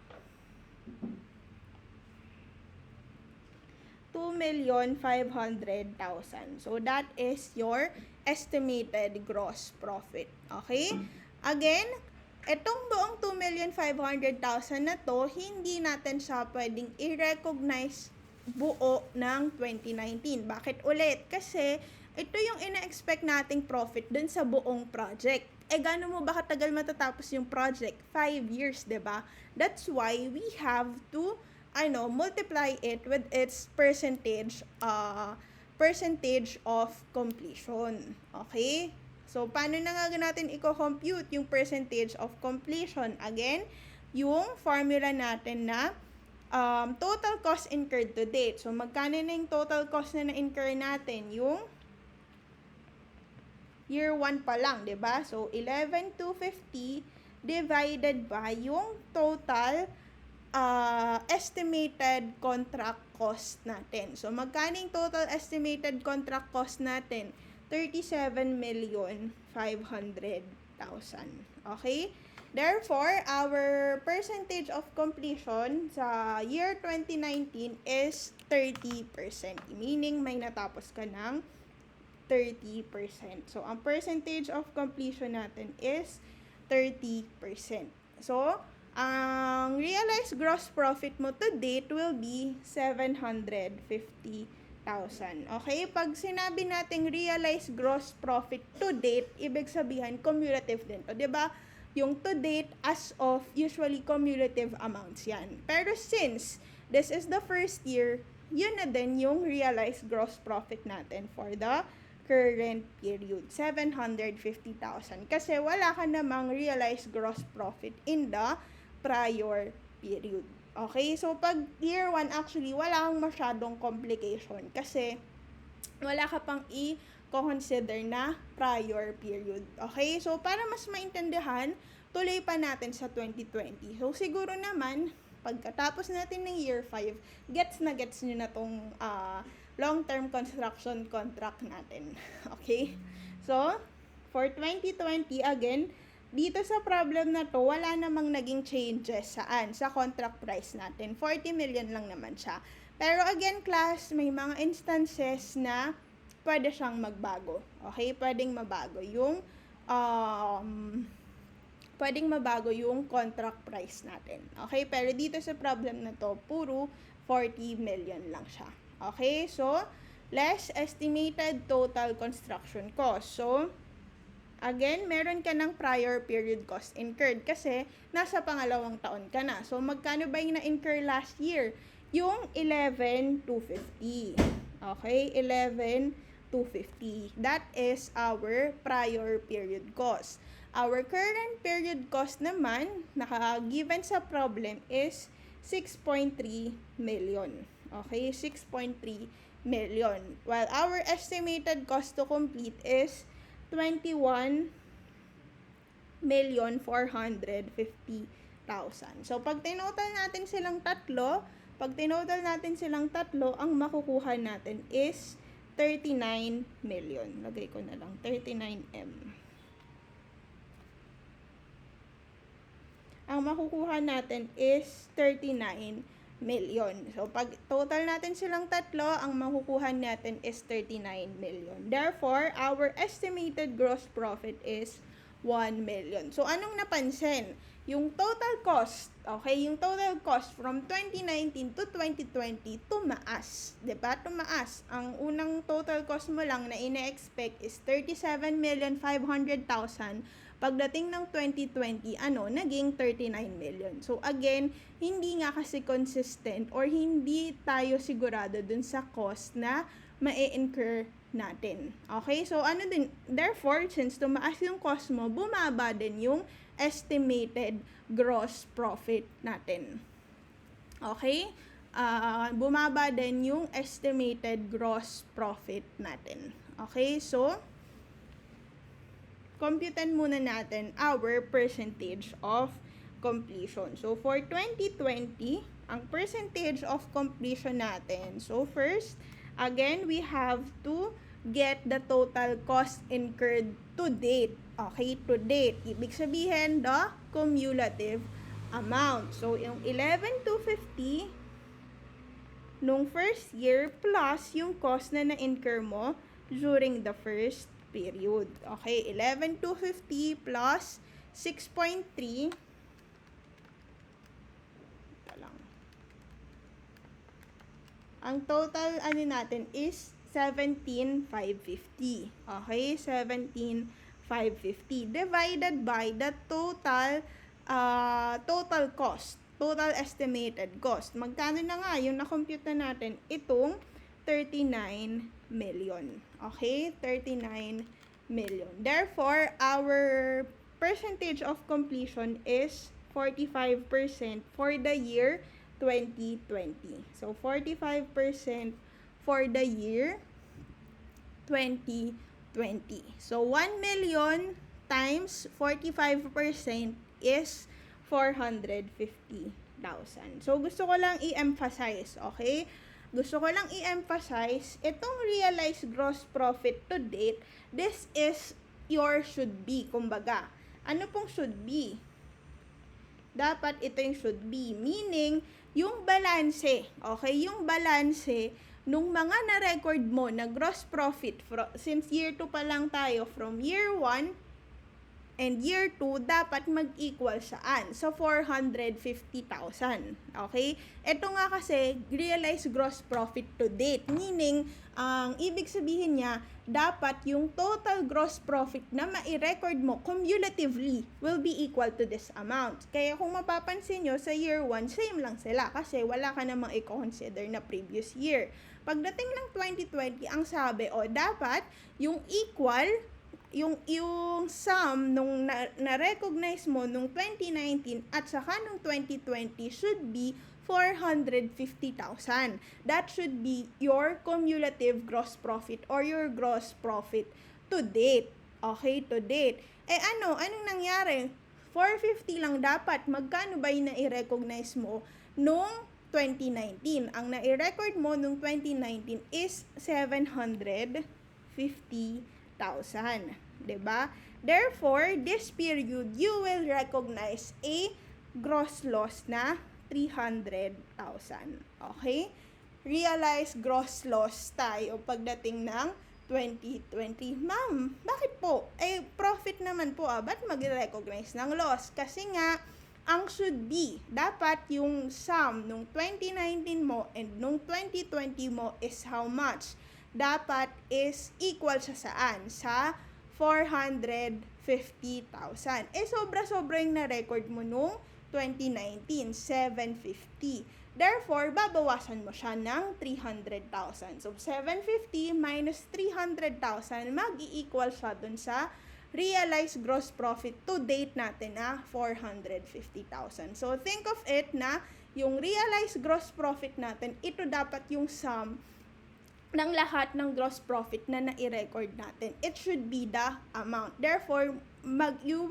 2,500,000. So, that is your estimated gross profit. Okay? Again, itong buong 2,500,000 na to, hindi natin siya pwedeng i-recognize buo ng 2019. Bakit ulit? Kasi ito yung ina-expect nating profit dun sa buong project. Gaano mo ba katagal matatapos yung project? 5 years, 'di ba? That's why we have to multiply it with its percentage of completion. Okay? So, paano na nga natin i-compute yung percentage of completion? Again, yung formula natin na total cost incurred to date. So, magkano na yung total cost na na-incur natin? Yung year 1 pa lang, 'di ba? So, 11,250 divided by yung total estimated contract cost natin. So, magkano yung total estimated contract cost natin? 37,500,000. Okay? Therefore, our percentage of completion sa year 2019 is 30%. Meaning, may natapos ka ng 30%. So, ang percentage of completion natin is 30%. So, ang realized gross profit mo to date will be 750,000. Okay? Pag sinabi nating realized gross profit to date, ibig sabihin cumulative din to, 'di ba? Yung to date as of usually cumulative amounts 'yan. Pero since this is the first year, yun na din yung realized gross profit natin for the current period, 750,000. Kasi wala ka namang realized gross profit in the prior period. Okay? So, pag year 1, actually, wala kang masyadong complication kasi wala ka pang i-consider na prior period. Okay? So, para mas maintindihan, tuloy pa natin sa 2020. So, siguro naman, pagkatapos natin ng year 5, gets nyo na tong long-term construction contract natin. Okay? So, for 2020, again, dito sa problem na to, wala namang naging changes saan? Sa contract price natin. 40 million lang naman siya. Pero again, class, may mga instances na pwede siyang magbago. Okay? Pwedeng mabago yung contract price natin. Okay? Pero dito sa problem na to, puro 40 million lang siya. Okay? So, less estimated total construction cost. So, again, meron ka ng prior period cost incurred kasi nasa pangalawang taon ka na. So, magkano ba yung na-incur last year? Yung 11,250. Okay? 11,250. That is our prior period cost. Our current period cost naman, naka-given sa problem is 6.3 million. Okay? 6.3 million. While our estimated cost to complete is 21,450,000. So, pag tinotal natin silang tatlo, ang makukuha natin is 39 million. Lagay ko na lang, 39M. Ang makukuha natin is 39 million. So, pag total natin silang tatlo, ang makukuha natin is 39 million. Therefore, our estimated gross profit is 1 million. So, anong napansin? Yung total cost, okay, yung total cost from 2019 to 2020, tumaas. Diba? Tumaas. Ang unang total cost mo lang na ine-expect is 37,500,000. Pagdating ng 2020, naging 39 million. So, again, hindi nga kasi consistent or hindi tayo sigurado dun sa cost na ma-incur natin. Okay? So, therefore, since tumaas yung cost mo, bumaba din yung estimated gross profit natin. Okay? Bumaba din yung estimated gross profit natin. Okay? So, computan muna natin our percentage of completion. So, for 2020, ang percentage of completion natin. So, first, again, we have to get the total cost incurred to date. Okay, to date. Ibig sabihin, the cumulative amount. So, yung 11,250 nung first year plus yung cost na na-incur mo during the first period. Okay, 11,250 plus 6.3. Ang total natin is 17,550. Okay, 17,550 divided by the total cost, total estimated cost. Magkano na nga yung na-compute na natin? Itong 39 million. Okay? 39 million. Therefore, our percentage of completion is 45% for the year 2020. So, 45% for the year 2020. So, 1 million times 45% is 450,000. So, gusto ko lang i-emphasize, okay? Gusto ko lang i-emphasize, itong realized gross profit to date, this is your should be, kumbaga. Ano pong should be? Dapat ito yung should be, meaning, yung balanse, okay? Yung balanse, nung mga na-record mo na gross profit, since year 2 pa lang tayo, from year 1 and year 2, dapat mag-equal saan? So, 450,000. Okay? Ito nga kasi, realized gross profit to date. Meaning, ang ibig sabihin niya, dapat yung total gross profit na mai-record mo cumulatively will be equal to this amount. Kaya kung mapapansin nyo, sa year 1, same lang sila kasi wala ka namang i-consider na previous year. Pagdating ng 2020, ang sabi, dapat yung equal, yung sum nung na-recognize mo nung 2019 at saka nung 2020 should be 450,000. That should be your cumulative gross profit or your gross profit to date. Okay, to date. Anong nangyari? 450 lang dapat. Magkano ba yung na-recognize mo nung 2019. Ang nai-record mo nung 2019 is 750,000. Diba? Therefore, this period, you will recognize a gross loss na 300,000. Okay? Realize gross loss tayo pagdating ng 2020. Ma'am, bakit po? Profit naman po ba't mag-recognize ng loss? Kasi nga, ang should be, dapat yung sum nung 2019 mo and nung 2020 mo is how much? Dapat is equal siya saan? Sa 450,000. Sobra-sobra yung na-record mo nung 2019, 750. Therefore, babawasan mo siya ng 300,000. So, 750 minus 300,000, mag-i-equal siya dun sa realized gross profit to date natin na 450,000. So, think of it na yung realized gross profit natin, ito dapat yung sum ng lahat ng gross profit na nai-record natin. It should be the amount. Therefore, you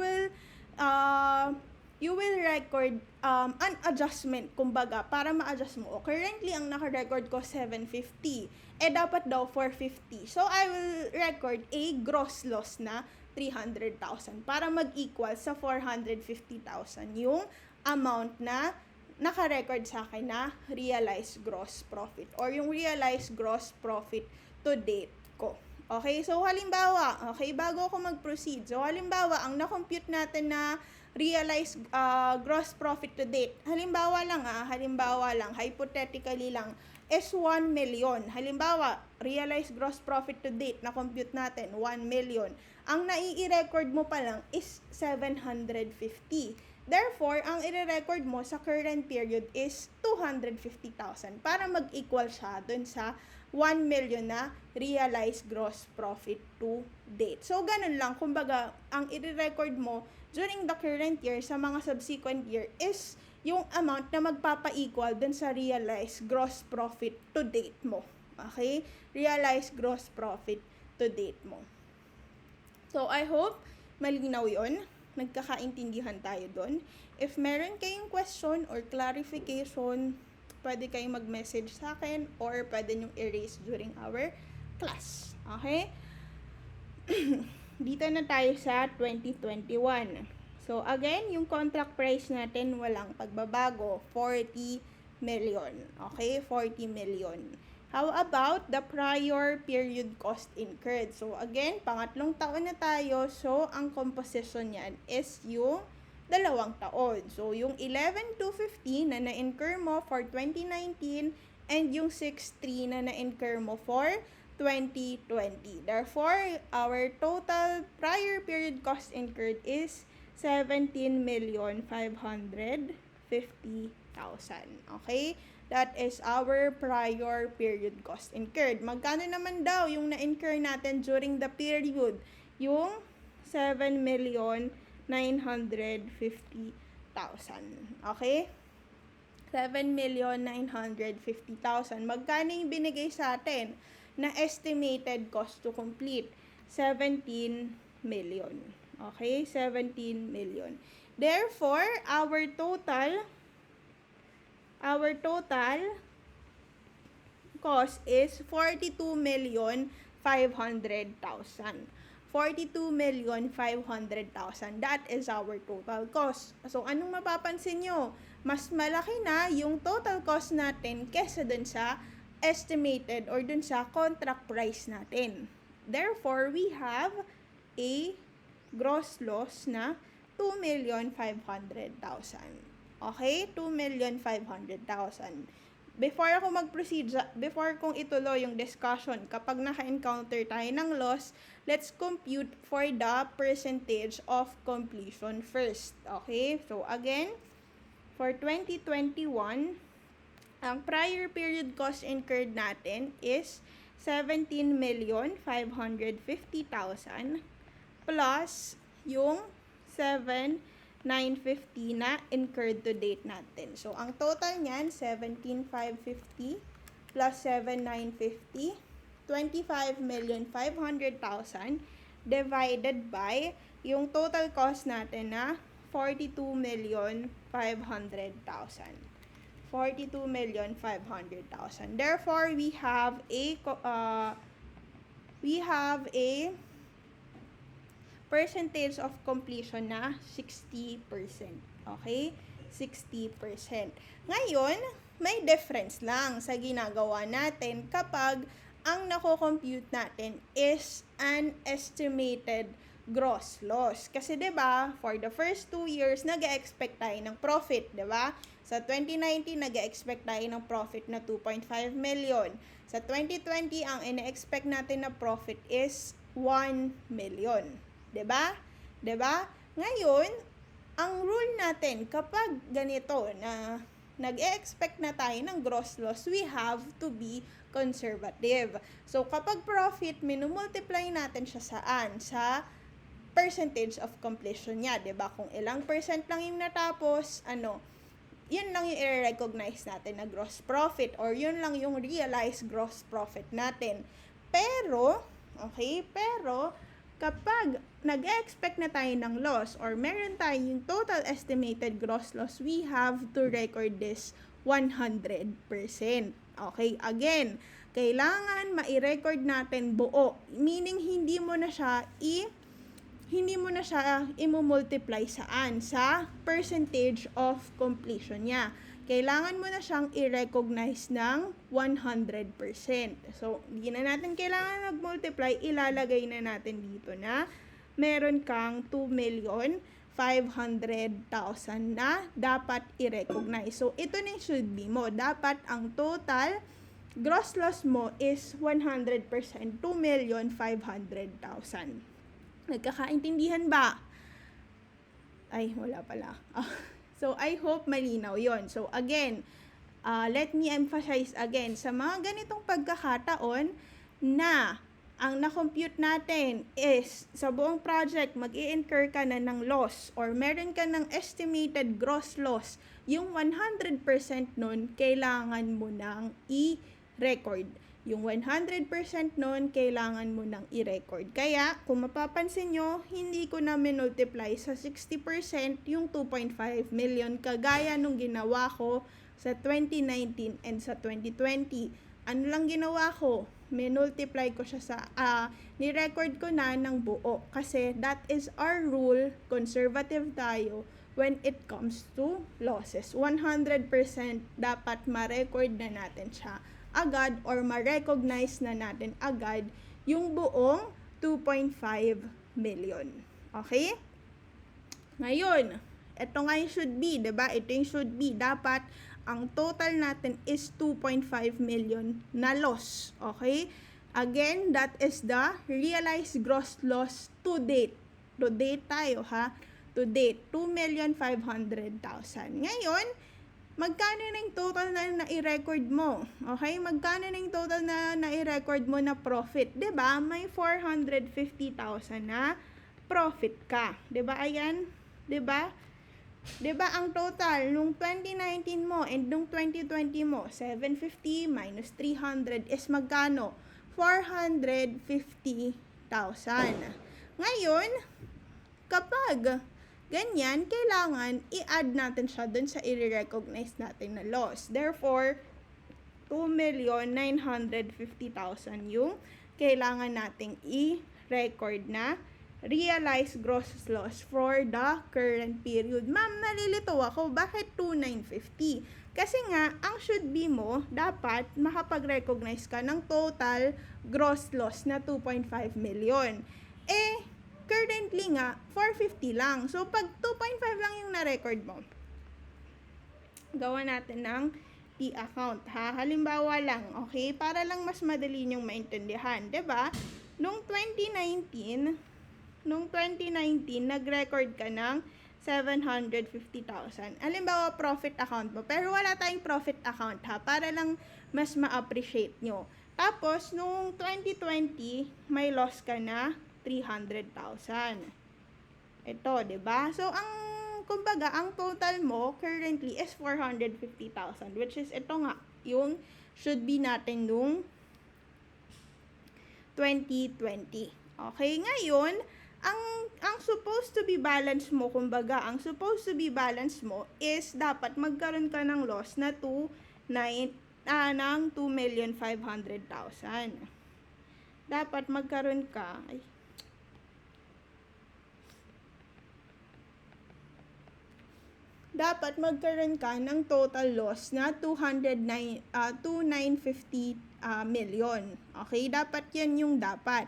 will record an adjustment, kumbaga, para ma-adjust mo. Currently, ang naka-record ko 750. Dapat daw 450. So, I will record a gross loss na 300,000 para mag-equal sa 450,000 yung amount na naka-record sa akin na realized gross profit or yung realized gross profit to date ko. Okay? So, halimbawa, bago ako mag-proceed. So, halimbawa, ang na-compute natin na realized gross profit to date. Halimbawa lang, hypothetically lang, is 1 million. Halimbawa, realized gross profit to date, na-compute natin, 1 million. Ang nai-record mo pa lang is 750. Therefore, ang i-record mo sa current period is 250,000 para mag-equal siya dun sa 1 million na realized gross profit to date. So, ganun lang. Kumbaga, ang i-record mo during the current year sa mga subsequent year is yung amount na magpapa-equal dun sa realized gross profit to date mo. Okay? Realized gross profit to date mo. So, I hope malinaw yun. Nagkakaintindihan tayo doon. If meron kayong question or clarification, pwede kayong mag-message sa akin or pwede nyong erase during our class. Okay? Dito na tayo sa 2021. So, again, yung contract price natin walang pagbabago, 40 million. Okay? 40 million. How about the prior period cost incurred? So, again, pangatlong taon na tayo. So, ang composition niyan is yung 2 taon. So, yung 11 to 15 na na-incur mo for 2019 and yung 6.3 na na-incur mo for 2020. Therefore, our total prior period cost incurred is 17,550,000. Okay? That is our prior period cost incurred. Magkano naman daw yung na-incur natin during the period? Yung 7,950,000. Okay? 7,950,000. Magkano yung binigay sa atin na estimated cost to complete? 17 million. Okay? 17 million. Therefore, our total cost is 42,500,000. 42,500,000. That is our total cost. So, anong mapapansin nyo? Mas malaki na yung total cost natin kesa dun sa estimated or dun sa contract price natin. Therefore, we have a gross loss na 2,500,000. Okay? 2,500,000. Before ako mag-proceed, before kong ituloy yung discussion, kapag naka-encounter tayo ng loss, let's compute for the percentage of completion first. Okay? So, again, for 2021, ang prior period cost incurred natin is 17,550,000 plus yung 7,950 na incurred to date natin. So, ang total niyan, 17,550 plus 7,950, 25,500,000 divided by yung total cost natin na 42,500,000. 42,500,000. Therefore, we have a percentage of completion na 60%. Okay? 60%. Ngayon, may difference lang sa ginagawa natin kapag ang nako-compute natin is an estimated gross loss. Kasi 'di ba, for the first 2 years nag-expect tayo ng profit, 'di ba? Sa 2019 nag-expect tayo ng profit na 2.5 million. Sa 2020 ang ina-expect natin na profit is 1 million. 'Di ba? 'Di ba? Ngayon, ang rule natin kapag ganito na nag-expect na tayo ng gross loss, we have to be conservative. So, kapag profit, minumultiply natin siya saan? Sa percentage of completion niya, 'di ba? Kung ilang percent lang yung natapos, yun lang yung i-recognize natin na gross profit or yun lang yung realized gross profit natin. Pero kapag nag-expect na tayo ng loss or meron tayong total estimated gross loss, we have to record this 100%. Okay, again, kailangan ma-record natin buo. Meaning, hindi mo na siya i-multiply saan? Sa percentage of completion niya. Kailangan mo na siyang i-recognize ng 100%. So, hindi na natin kailangan mag-multiply, ilalagay na natin dito na meron kang 2,500,000 na dapat i-recognize. So, ito na yung should be mo. Dapat ang total gross loss mo is 100%, 2,500,000. Nagkakaintindihan ba? Ay, wala pala. So, I hope malinaw yon. So, again, let me emphasize again, sa mga ganitong pagkakataon na ang na-compute natin is sa buong project, mag-i-incur ka na ng loss or meron ka ng estimated gross loss, yung 100% nun, kailangan mo nang i-record. Yung 100% nun, kailangan mo nang i-record. Kaya, kung mapapansin nyo, hindi ko na minultiply sa 60% yung 2.5 million kagaya nung ginawa ko sa 2019 and sa 2020. Ano lang ginawa ko? Minultiply ko siya sa, ni-record ko na ng buo. Kasi that is our rule, conservative tayo, when it comes to losses. 100% dapat ma-record na natin siya agad or ma-recognize na natin agad yung buong 2.5 million. Okay? Ngayon, ito nga yung should be, diba? Ito yung should be. Dapat, ang total natin is 2.5 million na loss. Okay? Again, that is the realized gross loss to date. To date tayo, ha? To date, 2,500,000. Ngayon, magkano na yung total na i-record mo? Okay? Magkano na yung total na i-record mo na profit? 'Di ba? May 450,000 na profit ka. 'Di ba? Ayan. 'Di ba? 'Di ba ang total nung 2019 mo and nung 2020 mo, 750 minus 300 is magkano? 450,000. Ngayon, kapag ganyan, kailangan i-add natin siya dun sa i-recognize natin na loss. Therefore, 2,950,000 yung kailangan nating i-record na realized gross loss for the current period. Ma'am, nalilito ako. Bakit 2,950? Kasi nga, ang should be mo, dapat makapag-recognize ka ng total gross loss na 2.5 million. Currently nga, 450 lang. So, pag 2.5 lang yung na-record mo, gawa natin ng T-account, ha? Halimbawa lang, okay? Para lang mas madali nyong maintindihan, 'di ba? Nung 2019, nag-record ka ng 750,000. Halimbawa, profit account mo. Pero wala tayong profit account, ha? Para lang mas ma-appreciate nyo. Tapos, nung 2020, may loss ka na 300,000. Ito, 'di ba? So, kumbaga, ang total mo currently is 450,000, which is ito nga, yung should be natin nung 2020. Okay, ngayon, ang supposed to be balance mo, kumbaga, ang supposed to be balance mo is dapat magkaroon ka ng loss na 2,500,000. Dapat magkaroon ka, ng total loss na 2,950 million. Okay? Dapat yan yung dapat.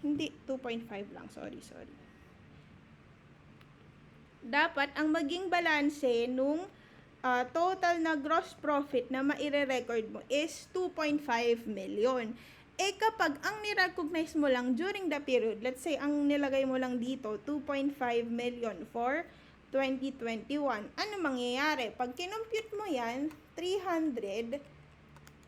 Hindi, 2.5 lang. Sorry. Dapat, ang maging balanse nung total na gross profit na maire-record mo is 2.5 million. Kapag ang ni-recognize mo lang during the period, let's say, ang nilagay mo lang dito, 2.5 million for 2021, ano mangyayari? Pag kinompute mo yan, 300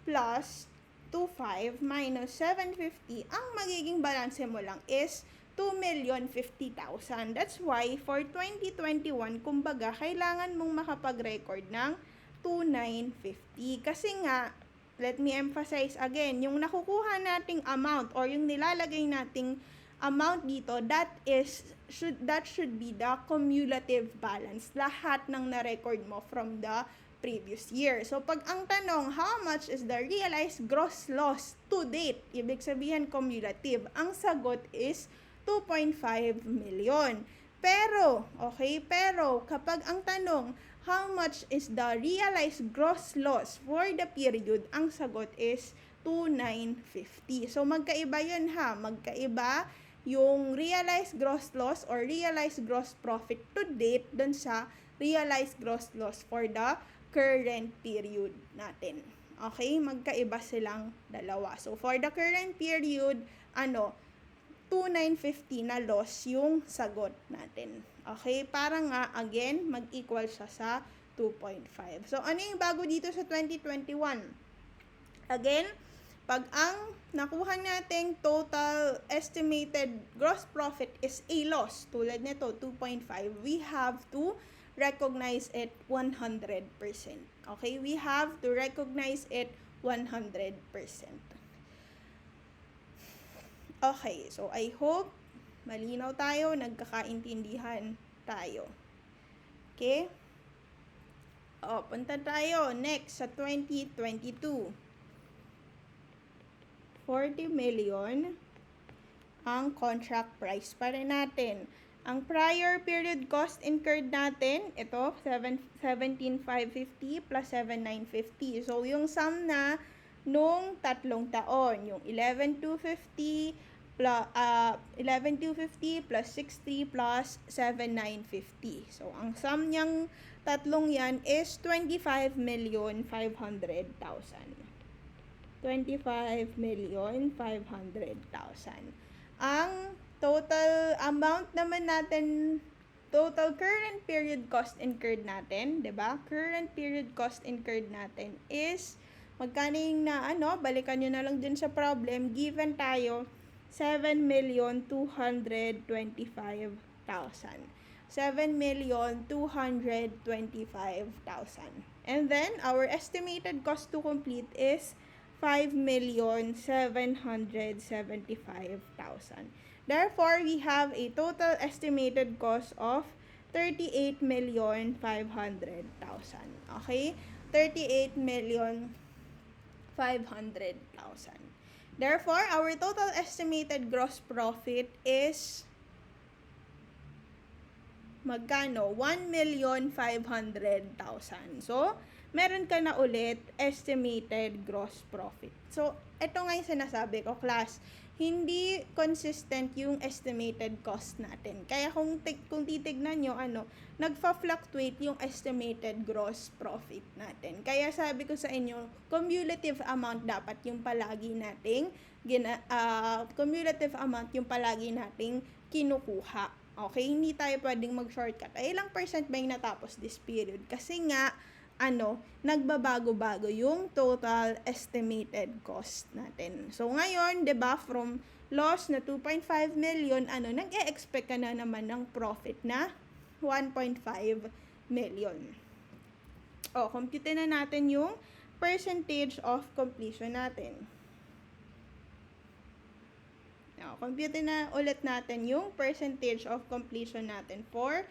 plus 25 minus 750, ang magiging balanse mo lang is 2,050,000. That's why, for 2021, kumbaga, kailangan mong makapag-record ng 2,950. Kasi nga, let me emphasize again, yung nakukuha nating amount or yung nilalagay nating amount dito, that should be the cumulative balance. Lahat ng na-record mo from the previous year. So, pag ang tanong, how much is the realized gross loss to date? Ibig sabihin, cumulative. Ang sagot is 2.5 million. Pero, kapag ang tanong, how much is the realized gross loss for the period? Ang sagot is 2,950. So, magkaiba yun ha. Magkaiba yung realized gross loss or realized gross profit to date dun sa realized gross loss for the current period natin. Okay? Magkaiba silang dalawa. So, for the current period, 2,950 na loss yung sagot natin. Okay? Para nga, again, mag-equal siya sa 2.5. So, ano yung bago dito sa 2021? Again, pag ang nakuha nating total estimated gross profit is a loss, tulad nito, 2.5, we have to recognize it 100%. Okay? We have to recognize it 100%. Okay, so I hope malinaw tayo, nagkakaintindihan tayo. Okay? Punta tayo next sa 2022. 40 million ang contract price pa rin natin. Ang prior period cost incurred natin, ito, 17,550 plus 7,950. So, yung sum na nung tatlong taon, yung 11,250 plus 60 plus 7,950. So, ang sum niyang tatlong yan is 25,500,000. 25,500,000. Ang total amount naman natin, total current period cost incurred natin, 'di ba? Current period cost incurred natin is magkano yung balikan nyo na lang din sa problem, given tayo 7,225,000. 7,225,000. And then our estimated cost to complete is 5,775,000. Therefore, we have a total estimated cost of 38,500,000. Okay? 38,500,000. Therefore, our total estimated gross profit is magkano? 1,500,000. So, meron ka na ulit estimated gross profit. So, ito nga yung sinasabi ko, class, hindi consistent yung estimated cost natin. Kaya kung titignan nyo, nagfa-fluctuate yung estimated gross profit natin. Kaya sabi ko sa inyo, cumulative amount dapat yung palagi nating kinukuha. Okay, hindi tayo pwedeng mag-shortcut. Ay, ilang percent ba yung natapos this period? Kasi nga, nagbabago-bago yung total estimated cost natin. So, ngayon, 'di ba, from loss na 2.5 million, nag-e-expect ka na naman ng profit na 1.5 million. Compute na natin yung percentage of completion natin. Compute na ulit natin yung percentage of completion natin for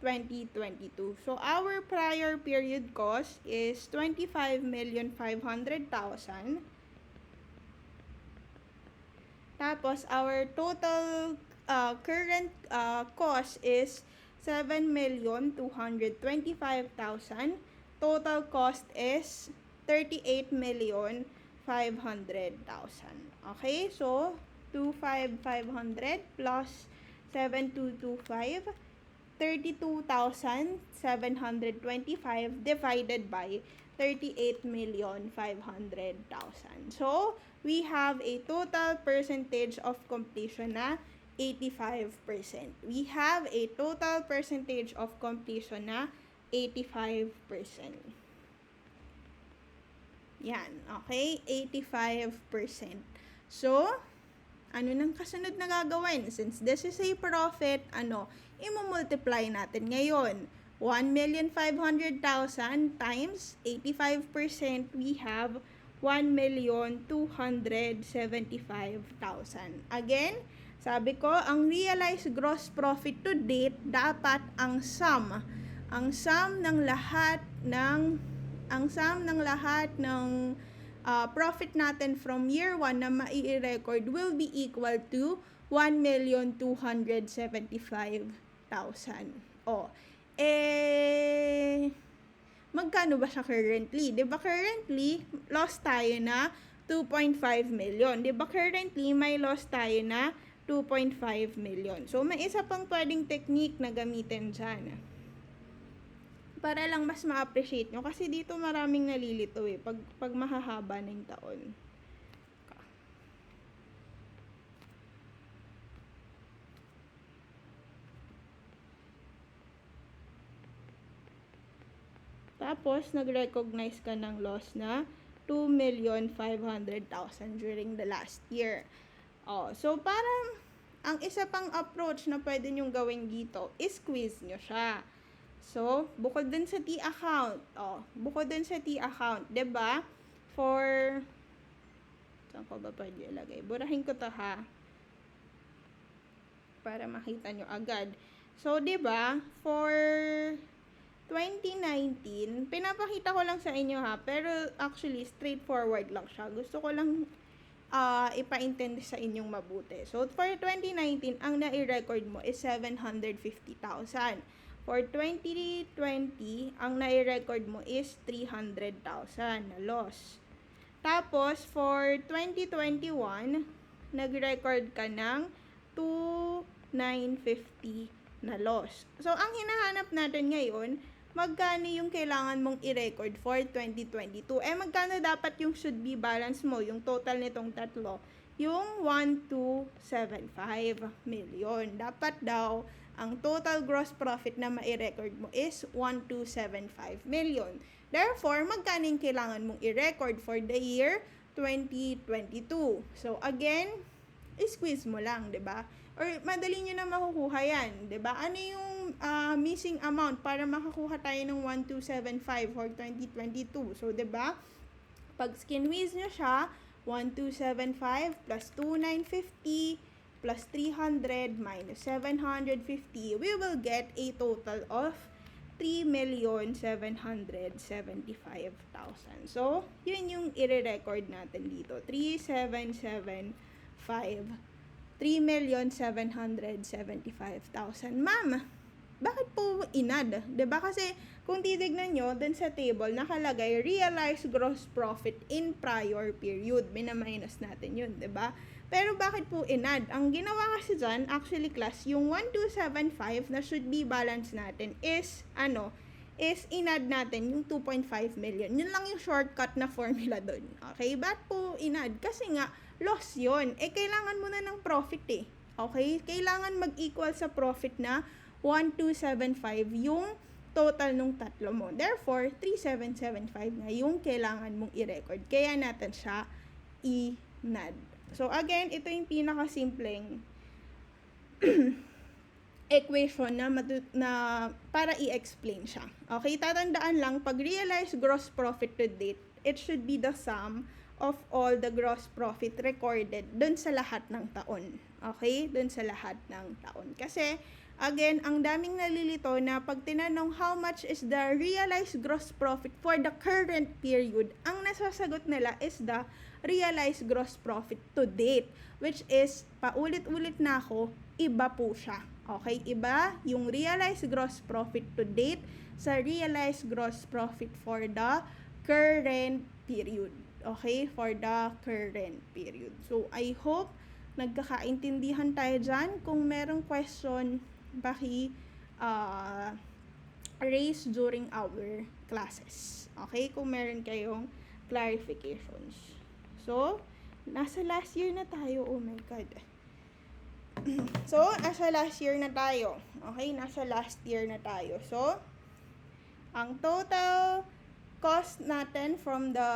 2022. So, our prior period cost is 25,500,000. Tapos, our total current cost is 7,225,000. Total cost is 38,500,000. Okay, so 25,500 plus 7,225, 32,725 divided by 38,500,000. So, we have a total percentage of completion na 85%. We have a total percentage of completion na 85%. Yan, okay? 85%. So, ano nang kasunod na gagawin? Since this is a profit, i-multiply natin ngayon. 1,500,000 times 85%, we have 1,275,000. Again, sabi ko, ang realized gross profit to date, dapat ang sum ng lahat ng profit natin from year 1 na mai-record will be equal to 1,275,000. Magkano ba siya currently? 'Di ba currently, loss tayo na 2.5 million. 'Di ba currently, may loss tayo na 2.5 million. So, may isa pang pwedeng technique na gamitin dyan. Para lang mas ma-appreciate nyo. Kasi dito maraming nalilito pag mahahaba na yung taon. Tapos, nag-recognize ka ng loss na 2,500,000 during the last year. So, parang ang isa pang approach na pwede nyong gawin dito is squeeze nyo siya. So, bukod dun sa T account, diba? Saan ko ba pwede ilagay? Burahin ko to ha. Para makita nyo agad. So, diba? For 2019, pinapakita ko lang sa inyo ha. Pero, actually, straightforward lang siya. Gusto ko lang ipaintindi sa inyong mabuti. So, for 2019, ang nai-record mo is 750,000. For 2020, ang nai-record mo is 300,000 na loss. Tapos, for 2021, nag-record ka ng 2,950 na loss. So, ang hinahanap natin ngayon, magkano yung kailangan mong i-record for 2022? Magkano dapat yung should be balance mo, yung total nitong tatlo? Yung 1,275 million. Dapat daw, ang total gross profit na mai-record mo is 1,275 million. Therefore, magkano yung kailangan mong i-record for the year 2022? So, again, squeeze mo lang, 'di ba? Or madali nyo na makukuha yan, 'di ba? Ano yung missing amount para makakuha tayo ng 1,275 for 2022? So, 'di ba? Pag squeeze nyo siya, 1,275 plus 2,950 plus 300 minus 750, we will get a total of 3,775,000. So, yun yung i-record natin dito. 3,775,000. Ma'am, bakit po inad? 'Di ba? Kasi kung titignan nyo, dun sa table, nakalagay realized gross profit in prior period. Minamminus natin yun, 'di ba? Pero bakit po inad? Ang ginawa kasi dyan, actually class, yung 1,275 na should be balance natin is inad natin yung 2.5 million. Yun lang yung shortcut na formula dun. Okay? Ba't po inad? Kasi nga, loss yun. Kailangan mo na ng profit Okay? Kailangan mag-equal sa profit na 1,275 yung total nung tatlo mo. Therefore, 3,775 na yung kailangan mong i-record. Kaya natin siya inad. So, again, ito yung pinakasimpleng equation na para i-explain siya. Okay, tatandaan lang, pag realized gross profit to date, it should be the sum of all the gross profit recorded dun sa lahat ng taon. Okay? Dun sa lahat ng taon. Kasi, again, ang daming nalilito na pag tinanong how much is the realized gross profit for the current period, ang nasasagot nila is the realized gross profit to date, which is, paulit-ulit na ako, iba po siya. Okay? Iba yung realized gross profit to date sa realized gross profit for the current period. Okay? For the current period. So, I hope nagkakaintindihan tayo dyan. Kung merong question, raise during our classes. Okay? Kung meron kayong clarifications. So, nasa last year na tayo. Oh my God. So, nasa last year na tayo. Okay? Nasa last year na tayo. So, ang total cost natin from the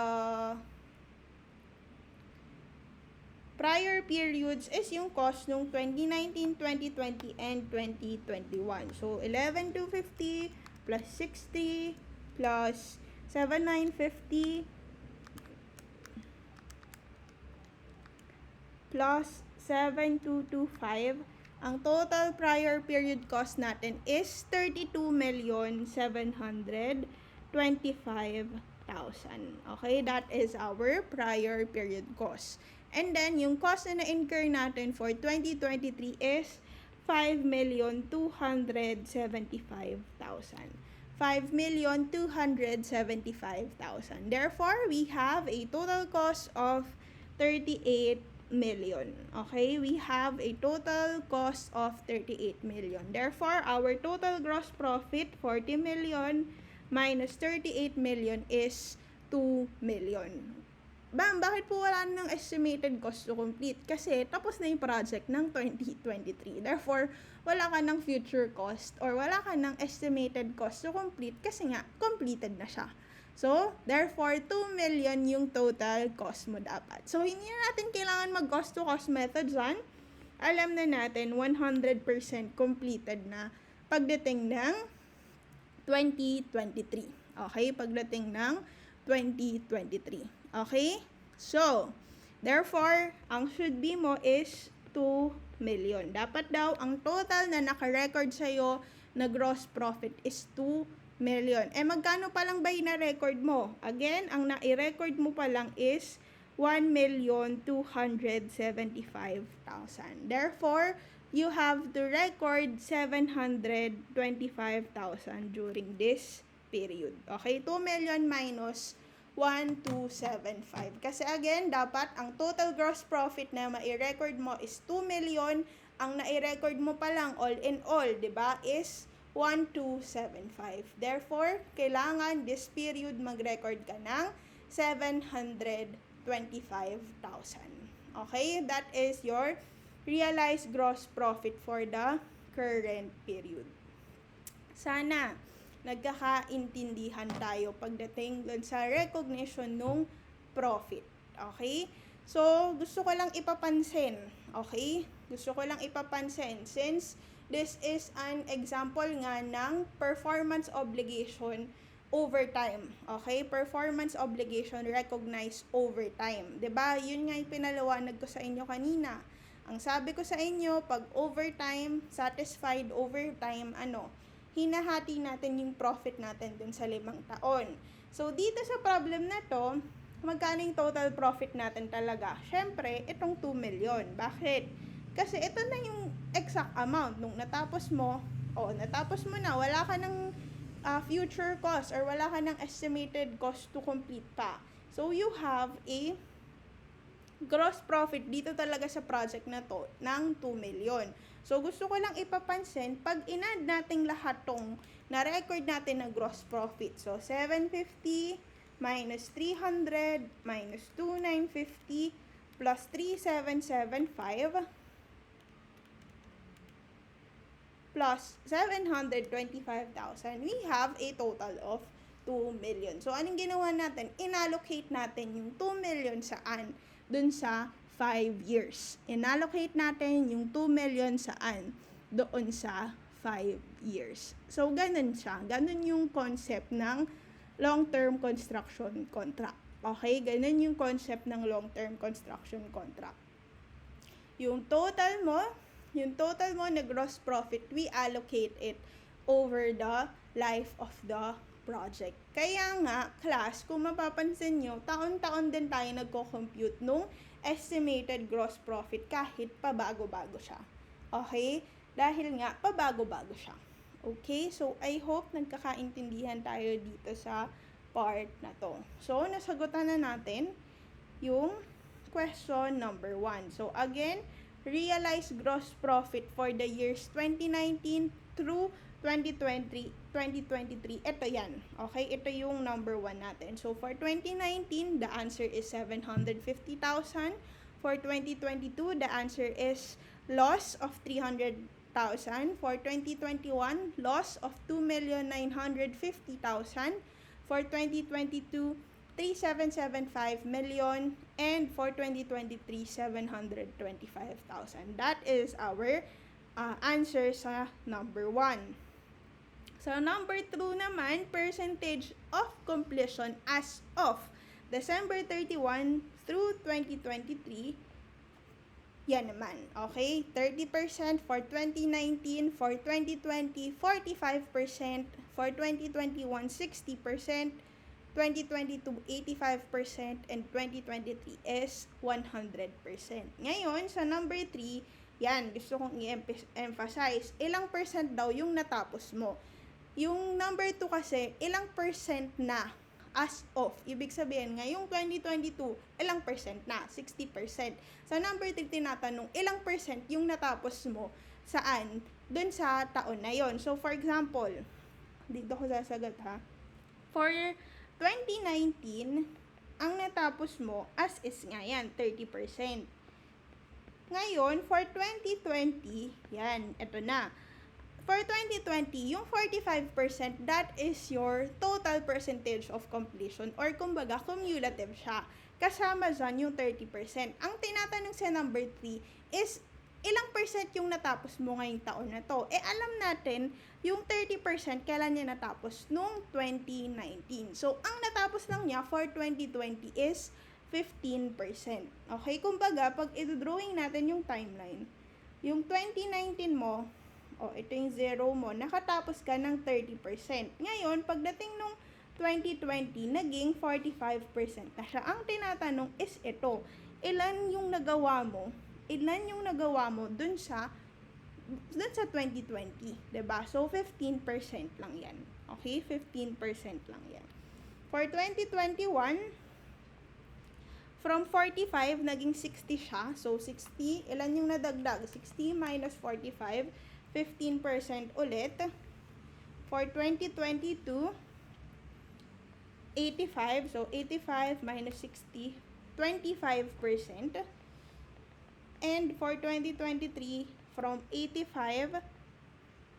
prior periods is yung cost nung 2019, 2020, and 2021. So, 11,250 plus 60 plus 7,950 plus 7,225. Ang total prior period cost natin is 32,725,000. Okay, that is our prior period cost. And then, yung cost na na-incur natin for 2023 is 5,275,000. 5,275,000. Therefore, we have a total cost of 38 million. Okay? We have a total cost of 38 million. Therefore, our total gross profit, 40 million minus 38 million is 2 million. Bakit po wala nang estimated cost to complete? Kasi tapos na yung project ng 2023. Therefore, wala ka ng future cost or wala ka ng estimated cost to complete kasi nga, completed na siya. So, therefore, 2 million yung total cost mo dapat. So, hindi na natin kailangan mag-cost to cost method dyan. Alam na natin, 100% completed na pagdating ng 2023. Okay? Pagdating ng 2023. Okay? So, therefore, ang should be mo is 2 million. Dapat daw, ang total na naka-record sa'yo na gross profit is 2 million. Magkano pa lang ba na-record mo? Again, ang na-record mo pa lang is 1,275,000. Therefore, you have to record 725,000 during this period. Okay? 2 million minus 1,275. Kasi again, dapat ang total gross profit na mai-record mo is 2 million. Ang nai-record mo pa lang all in all, 'di ba, is 1,275. Therefore, kailangan this period mag-record ka ng 725,000. Okay? That is your realized gross profit for the current period. Sana nagkakaintindihan tayo pagdating dun sa recognition ng profit. Okay? So, gusto ko lang ipapansin. Okay? Gusto ko lang ipapansin since this is an example nga ng performance obligation over time. Okay? Performance obligation recognized over time. 'Di ba? Yun nga yung pinaliwanag ko sa inyo kanina. Ang sabi ko sa inyo, pag overtime, satisfied overtime, hinahati natin yung profit natin dun sa 5 taon. So, dito sa problem na to, magkano yung total profit natin talaga? Syempre, itong 2 million. Bakit? Kasi ito na yung exact amount. Nung natapos mo na, wala ka ng future cost or wala ka ng estimated cost to complete pa. So, you have a gross profit dito talaga sa project na to ng 2 million. So, gusto ko lang ipapansin, pag in-add natin lahat tong na-record natin na gross profit. So, 750 minus 300 minus 2,950 plus 3,775 plus 725,000, we have a total of 2 million. So, anong ginawa natin? Inallocate natin yung 2 million saan? Dun sa 5 years. Inallocate natin yung 2 million saan? Doon sa 5 years. So, ganun siya. Ganun yung concept ng long-term construction contract. Okay, ganun yung concept ng long-term construction contract. Yung total mo na gross profit, we allocate it over the life of the project. Kaya nga, class, kung mapapansin nyo, taon-taon din tayo nagko-compute nung estimated gross profit kahit pabago-bago siya. Okay? Dahil nga, pabago-bago siya. Okay? So, I hope nagkakaintindihan tayo dito sa part na to. So, nasagutan na natin yung question number 1. So, again, realized gross profit for the years 2019 through 2023. Ito yan. Okay? Ito yung number 1 natin. So, for 2019, the answer is 750,000. For 2022, the answer is loss of 300,000. For 2021, loss of 2,950,000. For 2022, 3,775 million, and for 2023, 725,000. That is our answer sa number 1. Sa number 2 naman, percentage of completion as of December 31 through 2023. Yan naman, okay? 30% for 2019, for 2020, 45%, for 2021, 60%, 2022, 85%, and 2023 is 100%. Ngayon, sa number 3, yan, gusto kong i-emphasize, ilang percent daw yung natapos mo. Yung number 2 kasi, ilang percent na as of. Ibig sabihin, ngayong 2022, ilang percent na? 60%. Sa number 3, tinatanong, ilang percent yung natapos mo? Saan? Dun sa taon na yon. So, for example, dito ko sasagot ha. For 2019, ang natapos mo, as is nga yan, 30%. Ngayon, for 2020, yan, eto na. For 2020, yung 45%, that is your total percentage of completion or kumbaga, cumulative siya. Kasama dyan yung 30%. Ang tinatanong sa number 3 is, ilang percent yung natapos mo ngayong taon na to? Alam natin, yung 30% kailan niya natapos? Nung 2019. So, ang natapos lang niya for 2020 is 15%. Okay? Kumbaga, pag i-drawing natin yung timeline, yung 2019 mo, ito yung zero mo, nakatapos ka ng 30%. Ngayon, pagdating nung 2020, naging 45% na siya. Ang tinatanong is ito, ilan yung nagawa mo dun sa 2020, 'di ba? So 15% lang 'yan. Okay? 15% lang 'yan. For 2021, from 45 naging 60 siya. So 60, ilan yung nadagdag? 60 minus 45, 15% ulit. For 2022, 85. So 85 minus 60, 25%. And for 2023, from 85,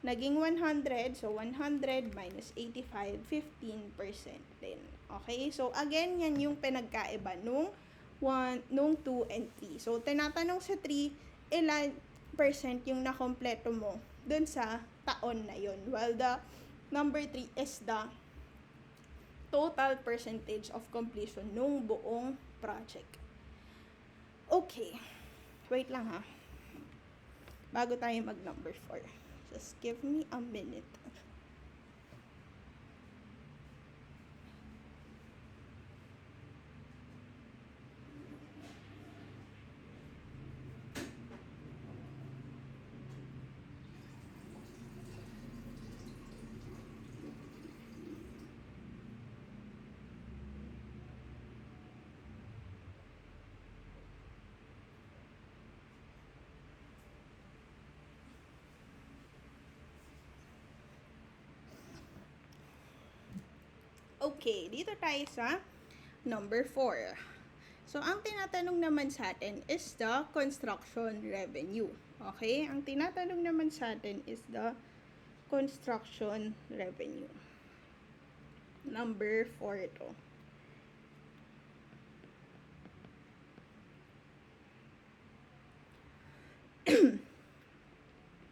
naging 100. So, 100 minus 85, 15% din. Okay? So, again, yan yung pinagkaiba nung 2 and 3. So, tinatanong sa 3, ilan percent yung nakompleto mo dun sa taon na yun. While the number 3 is the total percentage of completion nung buong project. Okay. Wait lang ha. Bago tayo mag number 4. Just give me a minute. Okay, dito tayo sa number 4. So, ang tinatanong naman sa atin is the construction revenue. Okay? Ang tinatanong naman sa atin is the construction revenue. Number 4 ito.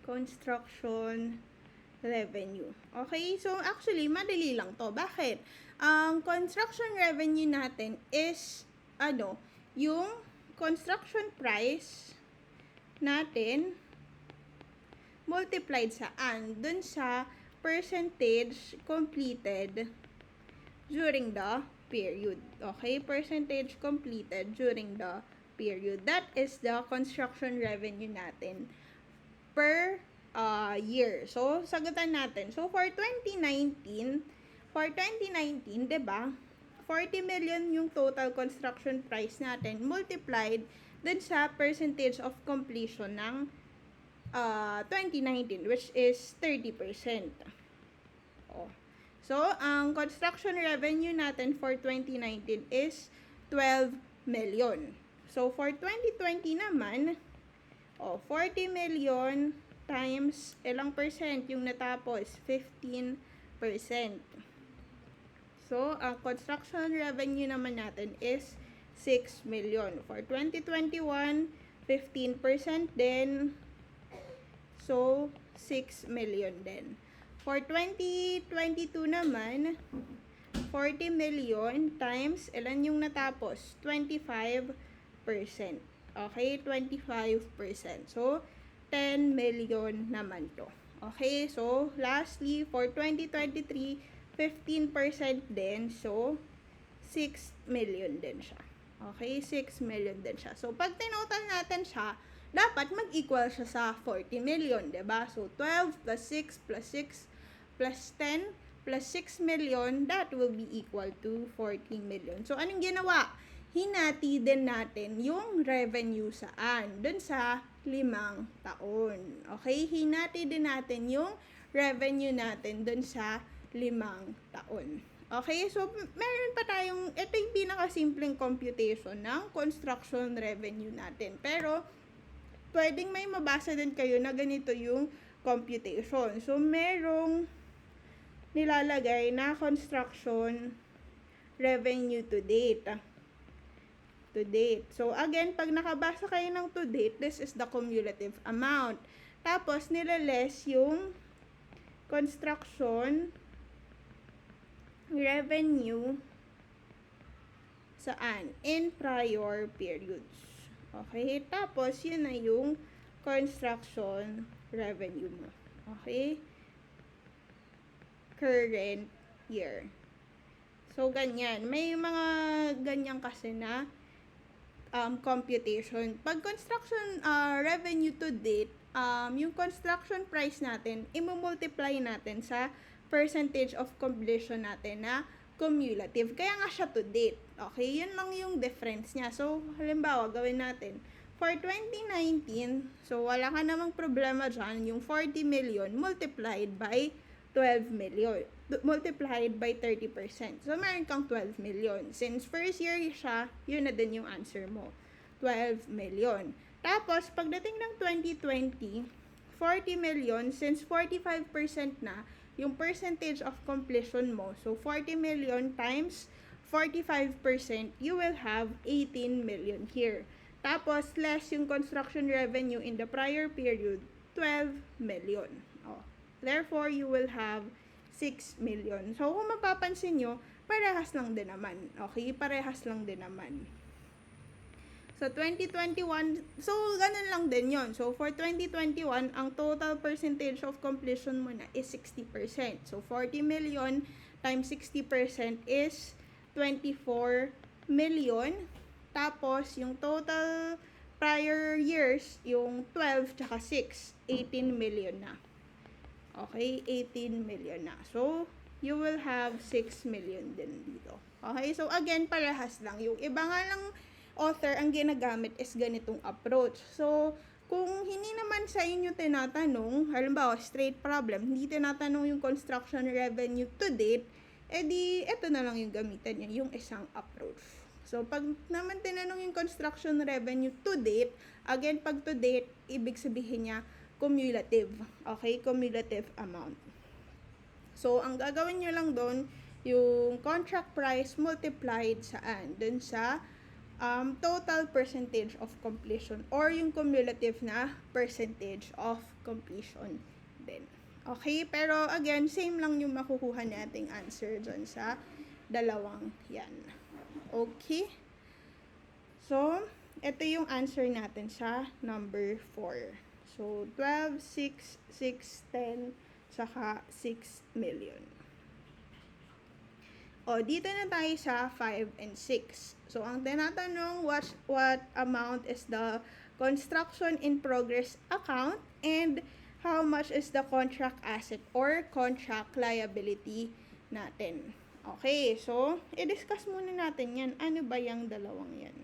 Construction revenue. Okay? So, actually, madali lang to. Bakit? Ang construction revenue natin is, yung construction price natin multiplied saan? Dun sa percentage completed during the period. Okay? Percentage completed during the period. That is the construction revenue natin per year. So, sagutan natin. So, for 2019, 'di ba? 40 million yung total construction price natin multiplied dun sa percentage of completion ng 2019, which is 30%. Oh. So, ang construction revenue natin for 2019 is 12 million. So, for 2020 naman, 40 million times ilang percent yung natapos? 15%. So, ang construction revenue naman natin is 6 million. For 2021, 15% din. So, 6 million din. For 2022 naman, 40 million times, ilan yung natapos? 25%. Okay, 25%. So, 10 million naman to. Okay, so, lastly, for 2023, 15% din. So, 6 million din siya. Okay, 6 million din siya. So, pag tinotal natin siya, dapat mag-equal siya sa 40 million, diba? So, 12 plus 6 plus 6 plus 10 plus 6 million, that will be equal to 40 million. So, anong ginawa? Hinati din natin yung revenue saan? Dun sa 5 taon. Okay? Hinati din natin yung revenue natin dun sa 5 taon. Okay? So, meron pa tayong, ito yung pinakasimpleng computation ng construction revenue natin. Pero, pwedeng may mabasa din kayo na ganito yung computation. So, merong nilalagay na construction revenue to date. So, again, pag nakabasa kayo ng to date, this is the cumulative amount. Tapos, nilaless yung construction revenue saan? In prior periods. Okay? Tapos, yun na yung construction revenue mo. Okay? Current year. So, ganyan. May mga ganyan kasi na computation. Pag construction revenue to date, yung construction price natin, i-multiply natin sa percentage of completion natin na cumulative. Kaya nga siya to date. Okay? Yun lang yung difference niya. So, halimbawa, gawin natin. For 2019, so wala ka namang problema dyan, yung 40 million multiplied by 12 million. Multiplied by 30%. So, meron kang 12 million. Since first year siya, yun na din yung answer mo. 12 million. Tapos, pagdating ng 2020, 40 million, since 45% na, yung percentage of completion mo, so 40 million times 45%, you will have 18 million here. Tapos, less yung construction revenue in the prior period, 12 million. Therefore, you will have 6 million. So, kung mapapansin nyo, parehas lang din naman. Okay? Parehas lang din naman. So, 2021, so, ganun lang din yon. So, for 2021, ang total percentage of completion mo na is 60%. So, 40 million times 60% is 24 million. Tapos, yung total prior years, yung 12 tsaka 6, 18 million na. Okay, 18 million na. So, you will have 6 million din dito. Okay, so again, parehas lang. Yung iba nga lang author, ang ginagamit is ganitong approach. So, kung hindi naman sa inyo tinatanong, halimbawa, straight problem, hindi tinatanong yung construction revenue to date, edi, eto na lang yung gamitan niya, yung isang approach. So, pag naman tinanong yung construction revenue to date, again, pag to date, ibig sabihin niya, cumulative. Okay? Cumulative amount. So, ang gagawin nyo lang doon, yung contract price multiplied saan? Doon sa total percentage of completion or yung cumulative na percentage of completion din. Okay? Pero again, same lang yung makukuha nating answer dyan sa dalawang yan. Okay? So, ito yung answer natin sa number 4. So, 12, 6, 6, 10, saka 6 million. O, dito na tayo sa 5 and 6. So, ang tinatanong, what amount is the construction in progress account and how much is the contract asset or contract liability natin. Okay, so, i-discuss muna natin yan. Ano ba yung dalawang yan?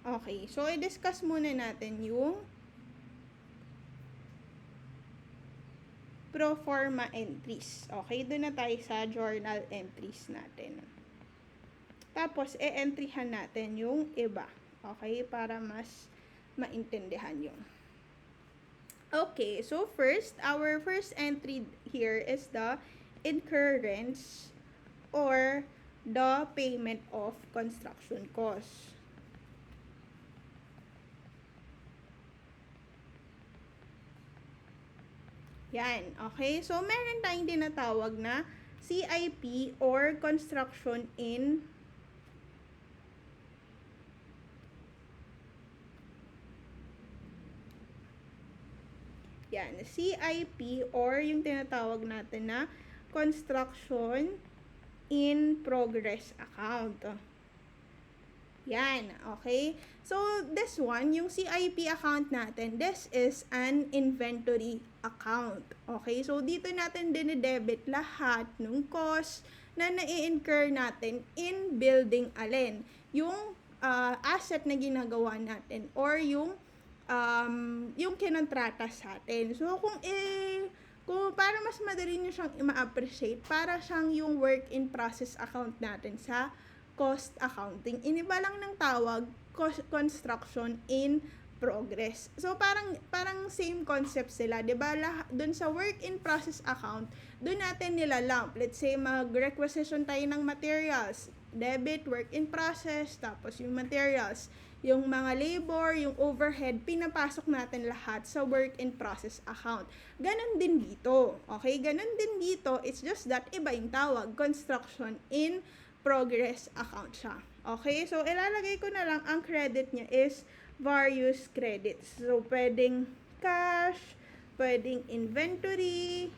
Okay, so i-discuss muna natin yung pro forma entries. Okay, doon na tayo sa journal entries natin. Tapos, e-entryhan natin yung iba. Okay, para mas maintindihan yung. Okay, so first, our first entry here is the incurrence or the payment of construction costs. Yan, okay? So, meron tayong tinatawag na CIP or Construction in Yan, CIP or yung tinatawag natin na Construction in Progress account. Yan, okay? So, this one, yung CIP account natin, this is an inventory account. Okay? So, dito natin dinedebit lahat ng cost na nai-incur natin in building alin. Yung asset na ginagawa natin or yung kinontrata sa atin. So, kung para mas madali nyo siyang ma-appreciate, para siyang yung work in process account natin sa cost accounting. Iniba lang ng tawag, construction in progress. So, parang same concept sila, 'di ba? Doon sa work in process account, doon natin nilalump. Let's say, mag-requisition tayo ng materials. Debit, work in process, tapos yung materials, yung mga labor, yung overhead, pinapasok natin lahat sa work in process account. Ganon din dito. Okay? Ganon din dito. It's just that iba yung tawag, construction in progress account siya. Okay? So, ilalagay ko na lang ang credit niya is various credits. So, pwedeng cash, pwedeng inventory,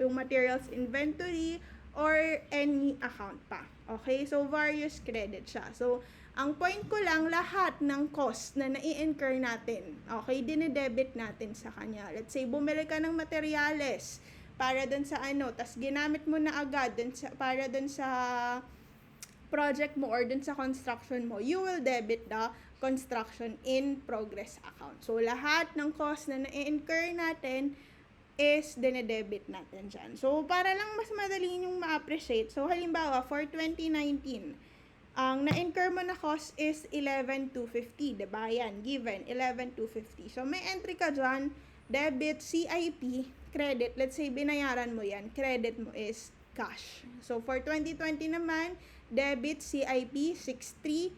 yung materials inventory, or any account pa. Okay? So, various credit siya. So, ang point ko lang, lahat ng cost na nai-incur natin, okay, dinedebit natin sa kanya. Let's say, bumili ka ng materyales para dun sa tas ginamit mo na agad para dun sa project mo or dun sa construction mo, you will debit the construction in progress account. So, lahat ng cost na na-incur natin is dinedebit natin dyan. So, para lang mas madali yung ma-appreciate. So, halimbawa, for 2019, ang na-incur mo na cost is 11,250, diba? Yan, given, 11,250. So, may entry ka dyan, debit, CIP, credit. Let's say, binayaran mo yan. Credit mo is cash. So, for 2020 naman, debit, CIP, 63,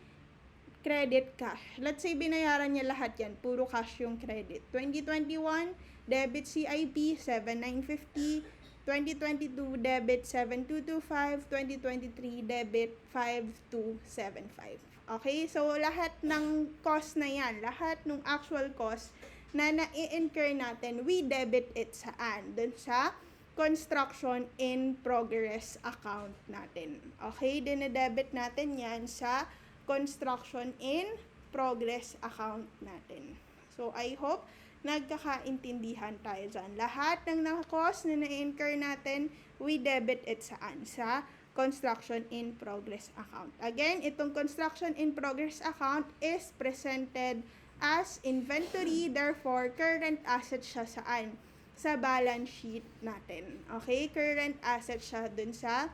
credit, cash. Let's say, binayaran niya lahat yan. Puro cash yung credit. 2021, debit, CIP, 7,950. 2022, debit, 7,225. 2023, debit, 5,275. Okay? So, lahat ng cost na yan, lahat ng actual cost na na-incur natin, we debit it saan? Dun sa construction in progress account natin. Okay? Dinedebit natin yan sa construction in progress account natin. So, I hope nagkakaintindihan tayo dyan. Lahat ng cost na na-incur natin, we debit it saan? Sa construction in progress account. Again, itong construction in progress account is presented as inventory, therefore, current asset siya saan? Sa balance sheet natin. Okay? Current asset siya dun sa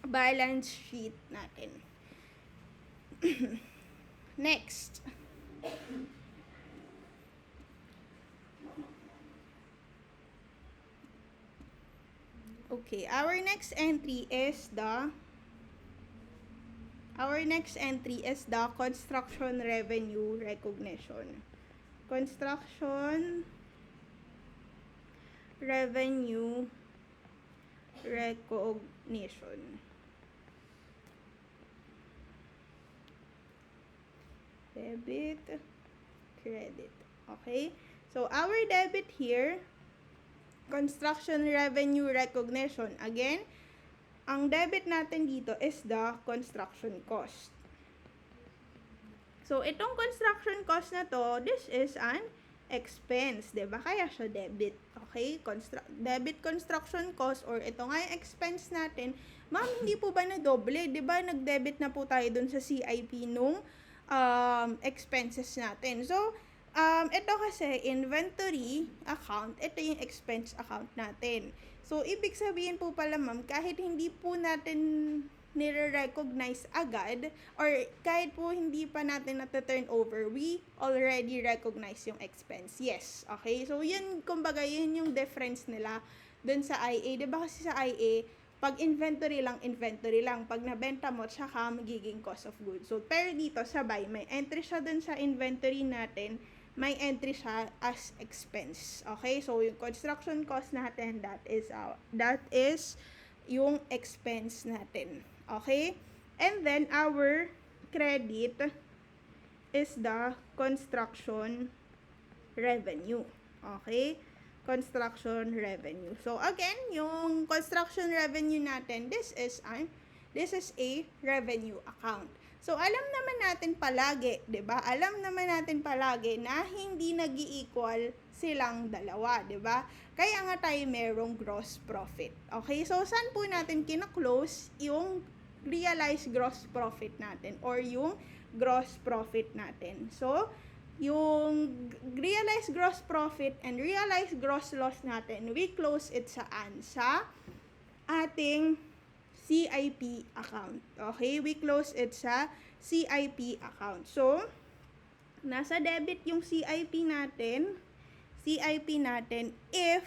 balance sheet natin. Next. Okay, our next entry is the Our next entry is the construction revenue recognition. Construction revenue recognition. Debit, credit. Okay? So, our debit here, construction revenue recognition. Again, ang debit natin dito is the construction cost. So, itong construction cost na to, this is an expense, diba? Kaya siya debit. Okay? Debit construction cost or ito nga yung expense natin. Ma'am, hindi po ba na doble? Diba? Nag-debit na po tayo dun sa CIP nung expenses natin. So, ito kasi, inventory account, ito yung expense account natin. So, ibig sabihin po pala ma'am, kahit hindi po natin nire-recognize agad, or kahit po hindi pa natin na-turn over, we already recognize yung expense. Yes, okay? So, yun, kumbaga, yun yung difference nila dun sa IA. Diba kasi sa IA, pag inventory lang. Pag nabenta mo, tsaka magiging cost of goods. So, pero dito, sabay, may entry siya dun sa inventory natin, may entry siya as expense. Okay? So, yung construction cost natin, that is yung expense natin. Okay? And then, our credit is the construction revenue. Okay? Construction revenue. So, again, yung construction revenue natin, this is a revenue account. So, alam naman natin palagi, 'di ba? Alam naman natin palagi na hindi nag-i-equal silang dalawa, 'di ba? Kaya nga tayo merong gross profit. Okay? So, saan po natin kina-close yung realized gross profit natin or yung gross profit natin? So, yung realized gross profit and realized gross loss natin, we close it saan? Sa ating CIP account. Okay? We close it sa CIP account. So, nasa debit yung CIP natin if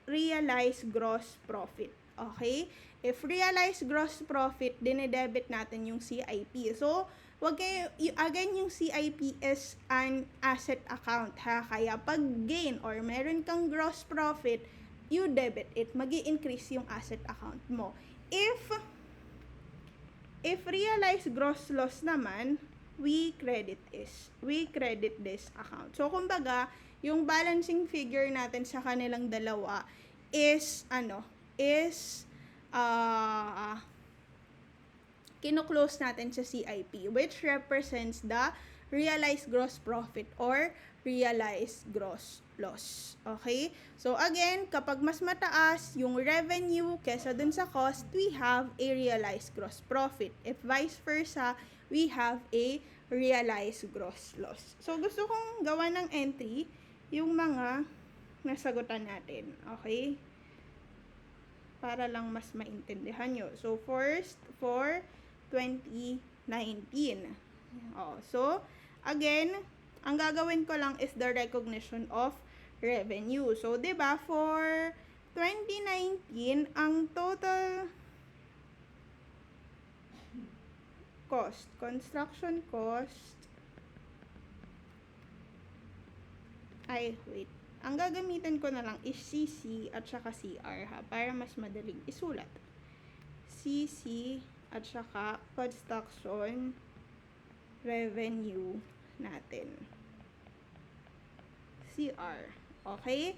realized gross profit. Okay? If realized gross profit, dinedebit natin yung CIP. So, again, yung CIP is an asset account, ha? Kaya pag gain or meron kang gross profit, you debit it. Magi-increase yung asset account mo. If realized gross loss naman, we credit this account. So, kumbaga, yung balancing figure natin sa kanilang dalawa is kino-close natin sa CIP, which represents the realized gross profit or realized gross loss. Okay? So, again, kapag mas mataas yung revenue kesa dun sa cost, we have a realized gross profit. If vice versa, we have a realized gross loss. So, gusto kong gawa ng entry yung mga nasagutan natin. Okay? Para lang mas maintindihan nyo. So, first, for 2019. So, again, ang gagawin ko lang is the recognition of revenue. So, 'di ba, for 2019, ang total cost, construction cost, ang gagamitin ko na lang is CC at saka CR, ha, para mas madaling isulat. CC at saka construction revenue natin. CR. Okay?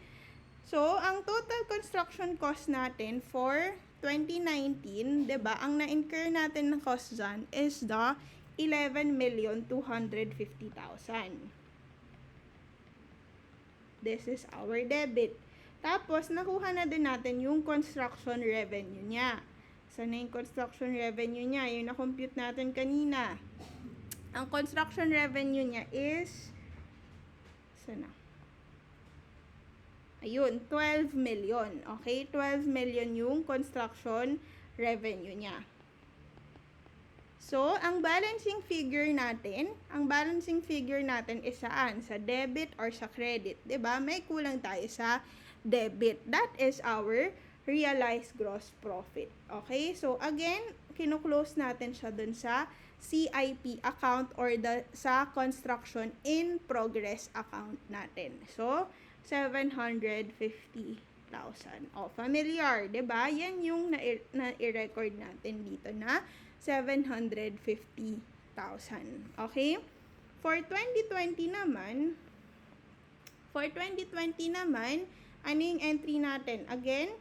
So, ang total construction cost natin for 2019, 'di ba? Ang na-incur natin na cost dyan is the 11,250,000. This is our debit. Tapos, nakuha na din natin yung construction revenue niya. Sana yung construction revenue niya? Yung na-compute natin kanina. Ang construction revenue niya is, sana? Ayun, 12 million. Okay? 12 million yung construction revenue niya. So, ang balancing figure natin is saan? Sa debit or sa credit. 'Di ba? May kulang tayo sa debit. That is our realized gross profit. Okay? So, again, kino-close natin siya dun sa CIP account or sa construction in progress account natin. So, 750,000. O, familiar, 'di ba? Yan yung na-i-record natin dito na 750,000. Okay? For 2020 naman, ano yung entry natin? Again,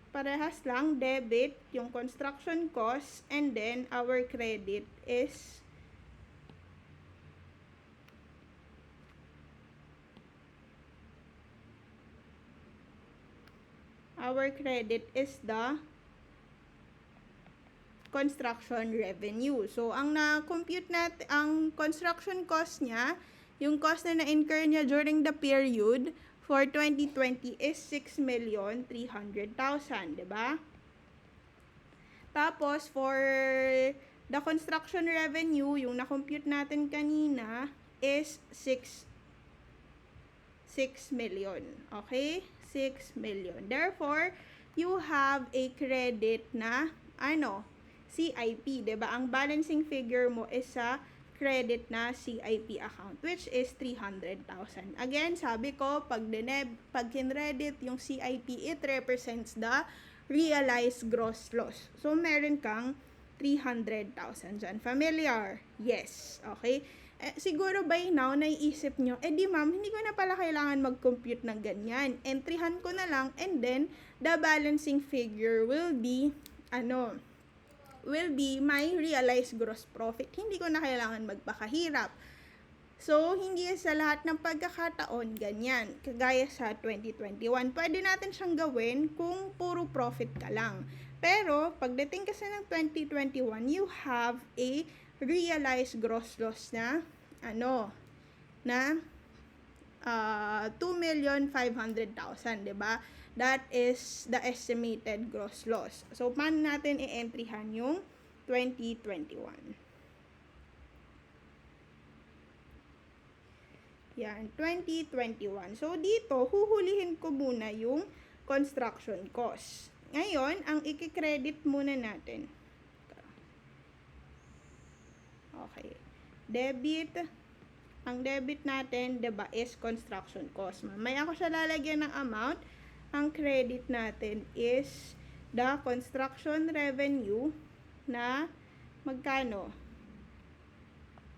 parehas lang, debit, yung construction cost, and then our credit is the construction revenue. So, ang na-compute natin, ang construction cost niya, yung cost na na-incur niya during the period for 2020 is 6,300,000, diba? Tapos, for the construction revenue, yung na-compute natin kanina is 6 million. Okay? 6 million. Therefore, you have a credit na, CIP, diba? Ang balancing figure mo is sa credit na CIP account, which is 300,000. Again, sabi ko, pag kinredit yung CIP, it represents the realized gross loss. So, meron kang 300,000 dyan. Familiar? Yes. Okay? Siguro by now, naiisip nyo, di ma'am, hindi ko na pala kailangan mag-compute ng ganyan. Entryhan ko na lang, and then, the balancing figure will be my realized gross profit. Hindi ko na kailangan magpakahirap. So, hindi sa lahat ng pagkakataon ganyan. Kagaya sa 2021, pwede natin siyang gawin kung puro profit ka lang. Pero, pagdating kasi ng 2021, you have a realized gross loss na 2,500,000, diba? That is the estimated gross loss. So, paano natin i-entryhan yung 2021? Yan, 2021. So, dito, huhulihin ko muna yung construction cost. Ngayon, ang i-credit muna natin. Okay. Ang debit natin, diba, is construction cost. Mamaya ako siya lalagyan ng amount. Ang credit natin is the construction revenue na magkano?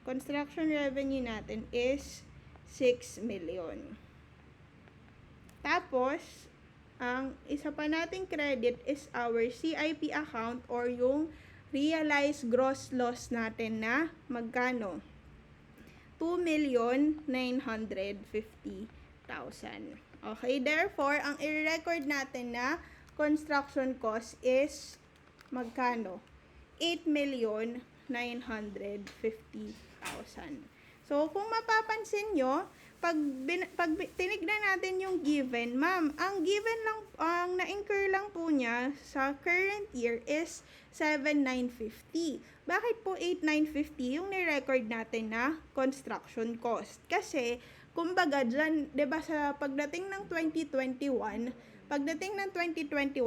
Construction revenue natin is 6 million. Tapos, ang isa pa nating credit is our CIP account or yung realized gross loss natin na magkano? 2,950,000. Okay, therefore, ang i-record natin na construction cost is magkano? 8,950,000. So, kung mapapansin nyo, pag tinignan natin yung given, ma'am, ang given lang, ang na-incur lang po niya sa current year is 7,950. Bakit po 8,950 yung ni-record natin na construction cost? Kasi, kumbaga dyan, 'di ba sa pagdating ng 2021,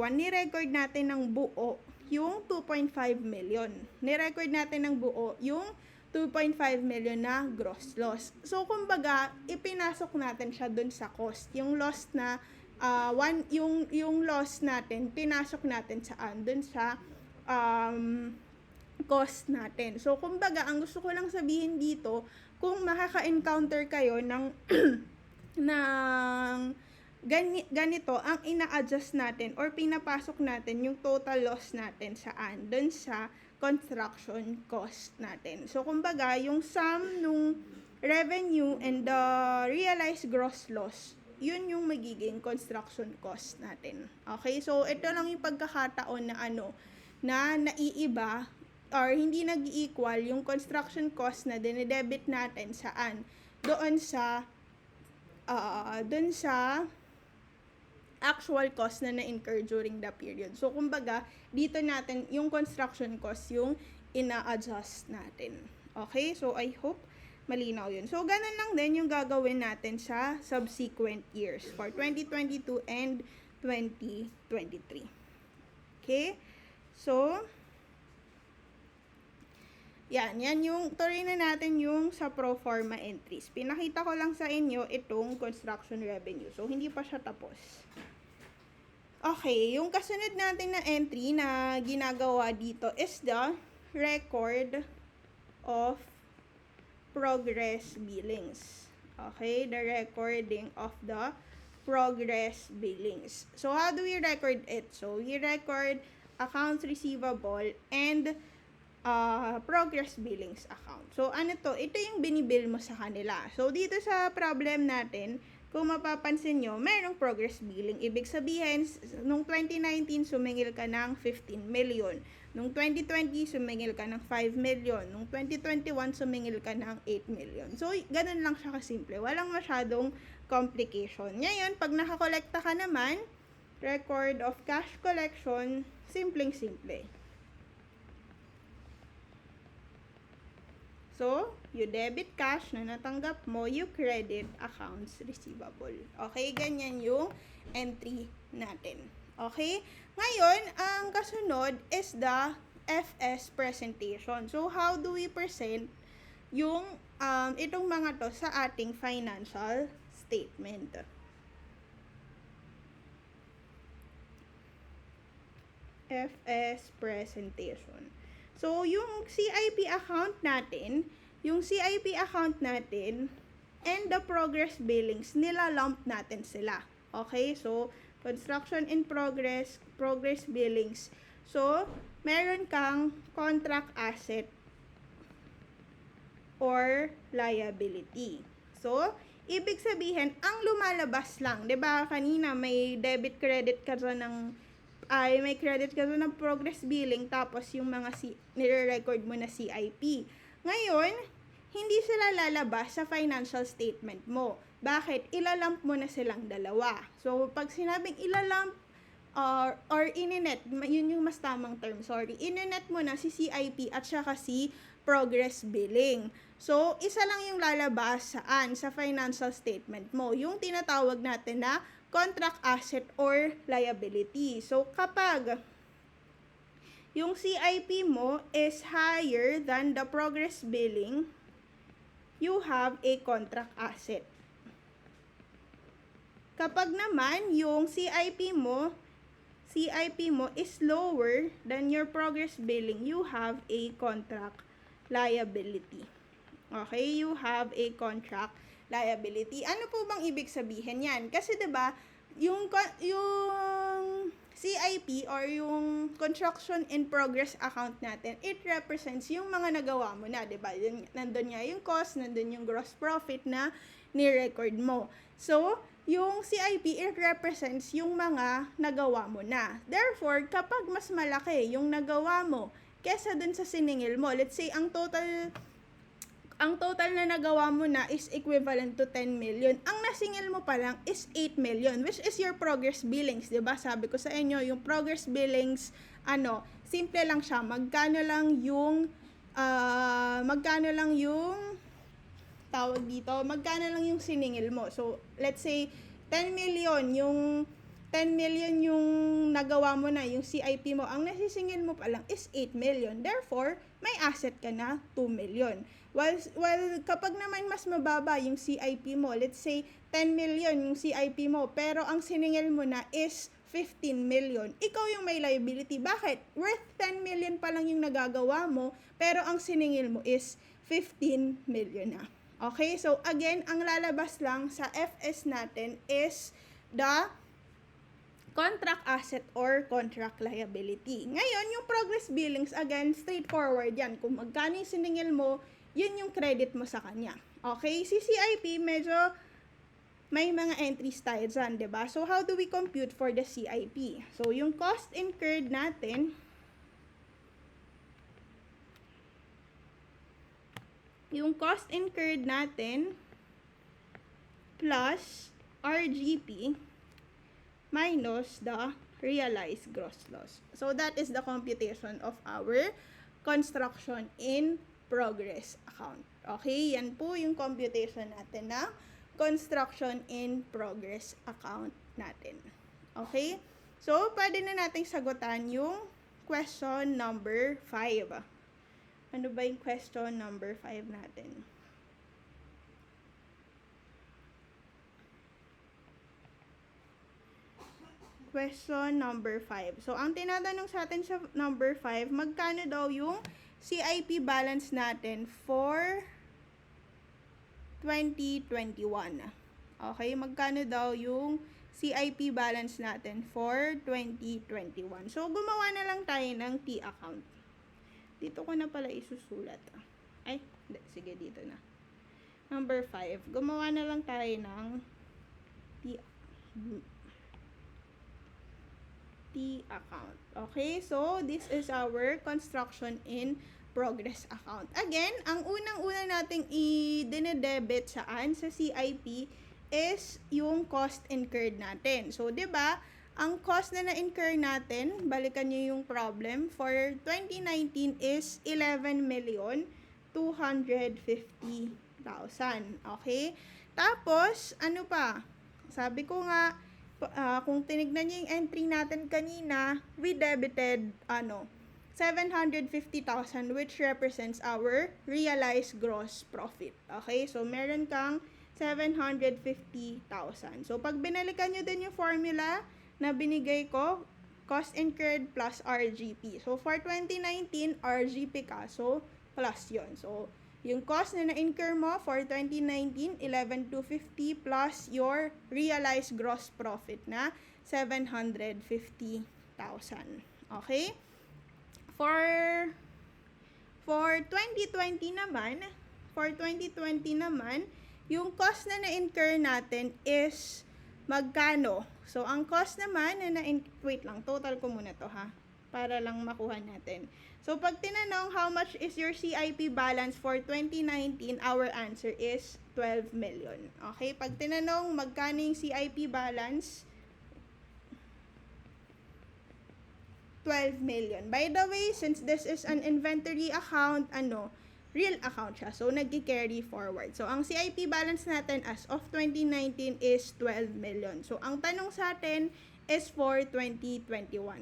ni-record natin ng buo yung 2.5 million. Ni-record natin ng buo yung 2.5 million na gross loss. So, kumbaga, ipinasok natin siya dun sa cost. Yung loss na, yung loss natin, pinasok natin saan? Dun sa cost natin. So, kumbaga, ang gusto ko lang sabihin dito, kung makaka-encounter kayo ng ganito, ang ina-adjust natin or pinapasok natin yung total loss natin saan? Dun sa construction cost natin. So, kumbaga, yung sum nung revenue and the realized gross loss, yun yung magiging construction cost natin. Okay? So, ito lang yung pagkakataon na na naiiba or hindi nag-equal yung construction cost na dinedebit natin saan? Doon sa actual cost na na-incur during the period. So, kumbaga, dito natin yung construction cost yung ina-adjust natin. Okay? So, I hope malinaw yun. So, ganun lang din yung gagawin natin sa subsequent years for 2022 and 2023. Okay? So, Yan yung, tuloy na natin yung sa pro forma entries. Pinakita ko lang sa inyo itong construction revenue. So, hindi pa siya tapos. Okay, yung kasunod natin na entry na ginagawa dito is the record of progress billings. Okay, the recording of the progress billings. So, how do we record it? So, we record accounts receivable and progress billings account. So, ano to? Ito yung binibill mo sa kanila. So, dito sa problem natin, kung mapapansin nyo, mayroong progress billing. Ibig sabihin, nung 2019, sumingil ka ng 15 million. Nung 2020, sumingil ka ng 5 million. Nung 2021, sumingil ka ng 8 million. So, ganun lang siya kasimple. Walang masyadong complication. Ngayon, pag nakakolekta ka naman, record of cash collection, simpleng-simple. So, you debit cash na natanggap mo, you credit accounts receivable. Okay, ganyan yung entry natin. Okay? Ngayon, ang kasunod is the FS presentation. So, how do we present yung itong mga to sa ating financial statement? FS presentation. So, yung CIP account natin and the progress billings, nilalump natin sila. Okay? So, construction in progress, progress billings. So, meron kang contract asset or liability. So, ibig sabihin, ang lumalabas lang, 'di ba? Kanina may debit credit ka ng may credit ka ng progress billing, tapos yung mga nire-record mo na CIP. Ngayon, hindi sila lalabas sa financial statement mo. Bakit? Ilalump mo na silang dalawa. So, pag sinabing ilalump or ininet, yun yung mas tamang term, ininet mo na si CIP at saka si progress billing. So, isa lang yung lalabas saan? Sa financial statement mo. Yung tinatawag natin na contract asset or liability. So, kapag yung CIP mo is higher than the progress billing, you have a contract asset. Kapag naman yung CIP mo is lower than your progress billing, you have a contract liability. Okay, you have a contract liability. Ano po bang ibig sabihin yan? Kasi 'di ba, yung CIP or yung construction in progress account natin, it represents yung mga nagawa mo na, 'di ba? Nandun nga yung cost, nandun yung gross profit na ni-record mo. So, yung CIP, it represents yung mga nagawa mo na. Therefore, kapag mas malaki yung nagawa mo kesa dun sa siningil mo, let's say ang total na nagawa mo na is equivalent to 10 million. Ang nasingil mo pa lang is 8 million, which is your progress billings, 'di ba? Sabi ko sa inyo, yung progress billings, simple lang siya. Magkano lang yung siningil mo. So, let's say 10 million yung nagawa mo na, yung CIP mo, ang nasisingil mo pa lang is 8 million. Therefore, may asset ka na 2 million. While kapag naman mas mababa yung CIP mo, let's say 10 million yung CIP mo, pero ang siningil mo na is 15 million, ikaw yung may liability. Bakit? Worth 10 million pa lang yung nagagawa mo, pero ang siningil mo is 15 million na. Okay? So, again, ang lalabas lang sa FS natin is the contract asset or contract liability. Ngayon, yung progress billings, again, straightforward yan. Kung magkano yung siningil mo, yun yung credit mo sa kanya. Okay? Si CIP, medyo may mga entries tayo dyan, diba? So, how do we compute for the CIP? So, yung cost incurred natin, plus RGP minus the realized gross loss. So, that is the computation of our construction in progress account. Okay, yan po yung computation natin na construction in progress account natin. Okay, so pwede na nating sagutan yung question number 5. Ano ba yung question number 5 natin? Question number 5. So, ang tinatanong sa atin sa number 5, magkano daw yung CIP balance natin for 2021? Okay, magkano daw yung CIP balance natin for 2021? So, gumawa na lang tayo ng T account. Dito ko na pala isusulat. Ay, hindi. Sige, dito na. Number 5. Gumawa na lang tayo ng T account. Okay, so this is our construction in progress account. Again, ang unang-una nating i-debit saan sa CIP is yung cost incurred natin. So, 'di ba? Ang cost na na-incur natin, balikan niyo yung problem, for 2019 is 11,250,000. Okay? Tapos, ano pa? Sabi ko nga, kung tinignan niyo yung entry natin kanina, we debited 750,000, which represents our realized gross profit. Okay? So, meron kang 750,000. So, pag binalikan nyo din yung formula na binigay ko, cost incurred plus RGP. So, for 2019, RGP ka. So, plus yon. So, yung cost na na-incur mo for 2019, 11,250 plus your realized gross profit na 750,000. Okay? For 2020 naman, yung cost na na-incur natin is magkano? So, ang cost naman na wait lang, total ko muna to ha, para lang makuha natin. So, pag tinanong how much is your CIP balance for 2019, our answer is 12 million. Okay? Pag tinanong magkano yung CIP balance, 12 million. By the way, since this is an inventory account, real account siya. So, nag-carry forward. So, ang CIP balance natin as of 2019 is 12 million. So, ang tanong sa atin is for 2021.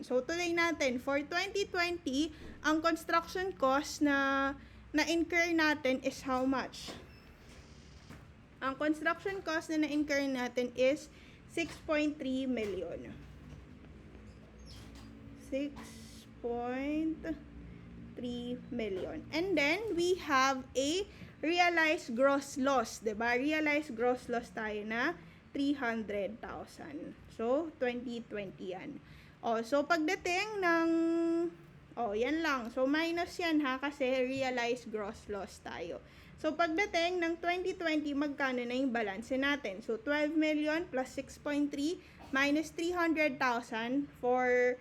So, tuloy natin. For 2020, ang construction cost na na-incur natin is how much? Ang construction cost na na-incur natin is 6.3 million. 6.3 million. And then, we have a realized gross loss. Diba? Realized gross loss tayo na 300,000. So, 2020 yan. So pagdating ng, yan lang. So, minus yan ha, kasi realized gross loss tayo. So, pagdating ng 2020, magkano na yung balance natin? So, 12 million plus 6.3 minus 300,000 for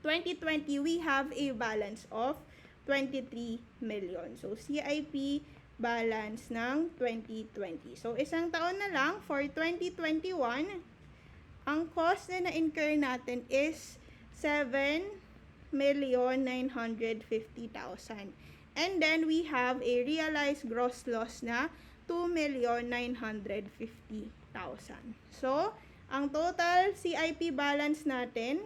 2020, we have a balance of 23 million. So, CIP balance ng 2020. So, isang taon na lang, for 2021, ang cost na na-incur natin is 7,950,000. And then, we have a realized gross loss na 2,950,000. So, ang total CIP balance natin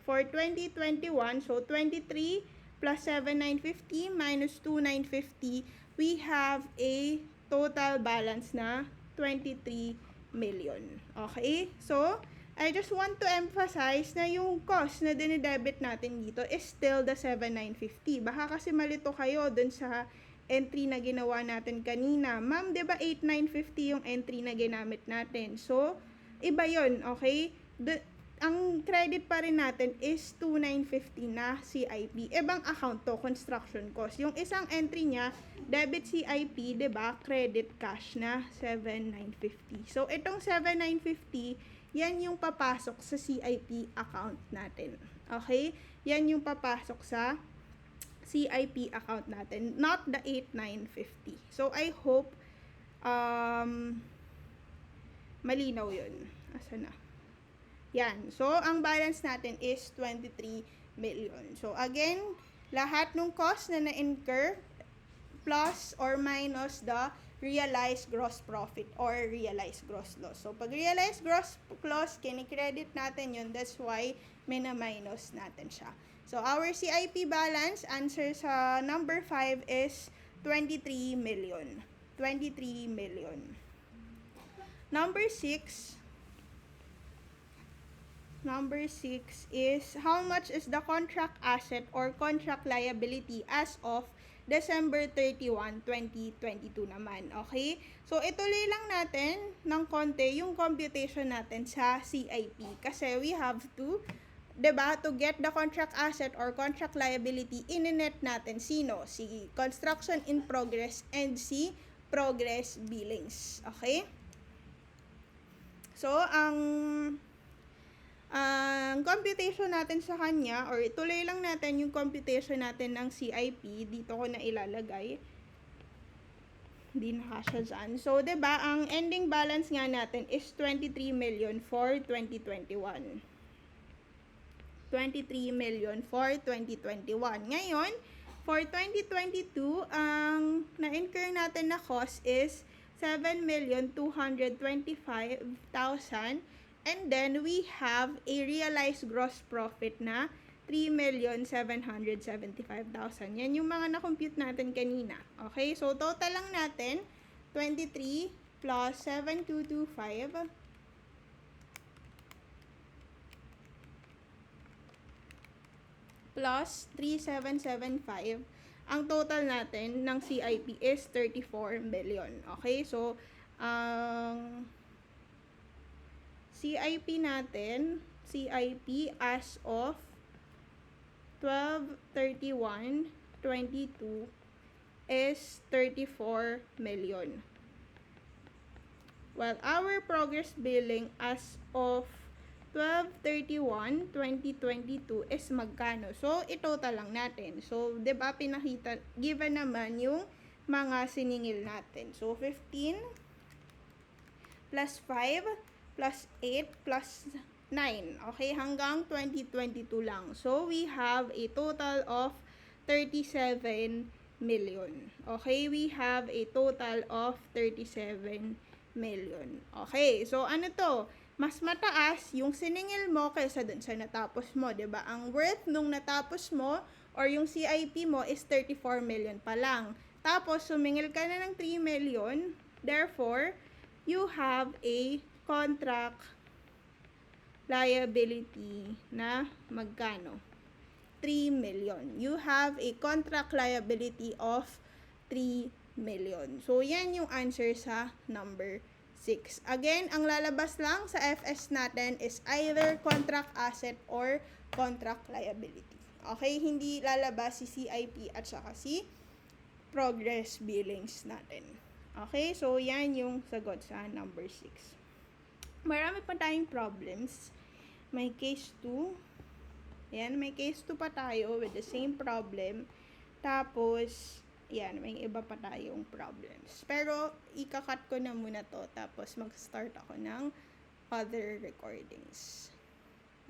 for 2021, so 23 plus 7,950 minus 2,950, we have a total balance na 23 million. Okay? So, I just want to emphasize na yung cost na dinidebit natin dito is still the 7,950. Baka kasi malito kayo dun sa entry na ginawa natin kanina. Ma'am, 'di ba 8,950 yung entry na ginamit natin? So, iba yun, okay? Ang credit pa rin natin is 2,950 na CIP. Ibang account to, construction cost. Yung isang entry niya, debit CIP, 'di ba? Credit cash na 7,950. So, itong 7,950, yan yung papasok sa CIP account natin. Okay? Yan yung papasok sa CIP account natin, not the 8,950. So, I hope malinaw yun. Asa na? Yan. So, ang balance natin is 23 million. So, again, lahat ng cost na na-incur plus or minus the realized gross profit or realized gross loss. So, pag realized gross loss, kinikredit natin yun. That's why mina-minus natin siya. So, our CIP balance, answer sa number 5 is 23 million. 23 million. Number 6 is how much is the contract asset or contract liability as of December 31, 2022 naman. Okay? So, ituloy lang natin ng konti yung computation natin sa CIP. Kasi we have to, diba, to get the contract asset or contract liability, ininet natin sino? Si construction in progress and si progress billings. Okay? So, ang computation natin sa kanya, or ituloy lang natin yung computation natin ng CIP, dito ko na ilalagay. Hindi na kasya dyan. So, diba, ang ending balance nga natin is 23 million for 2021. 23 million for 2021. Ngayon, for 2022, ang na-incur natin na cost is 7,225,000. And then, we have a realized gross profit na 3,775,000. Yan yung mga na-compute natin kanina. Okay? So, total lang natin, 23 plus 7,225 plus 3,775. Ang total natin ng CIP is 34 million. Okay? So, ang CIP natin, CIP as of 12/31/22 is 34 million. While our progress billing as of 12/31/2022 is magkano? So, itotal lang natin. So, 'di ba pinakita, given naman yung mga siningil natin. So, 15 plus 5 plus 8 plus 9. Okay, hanggang 2022 lang. So, we have a total of 37 million. Okay, we have a total of 37 million. Okay, so ano to? Mas mataas yung siningil mo kaysa dun sa natapos mo, 'di ba? Ang worth nung natapos mo or yung CIP mo is 34 million pa lang. Tapos, sumingil ka na ng 3 million. Therefore, you have a contract liability na magkano? 3 million. You have a contract liability of 3 million. So, yan yung answer sa number 6. Again, ang lalabas lang sa FS natin is either contract asset or contract liability. Okay? Hindi lalabas si CIP at saka si progress billings natin. Okay? So, yan yung sagot sa number 6. Marami pa tayong problems. May case 2. Ayan, may case 2 pa tayo with the same problem. Tapos, yan, may iba pa tayong problems. Pero, ikakat ko na muna to. Tapos, mag-start ako ng other recordings.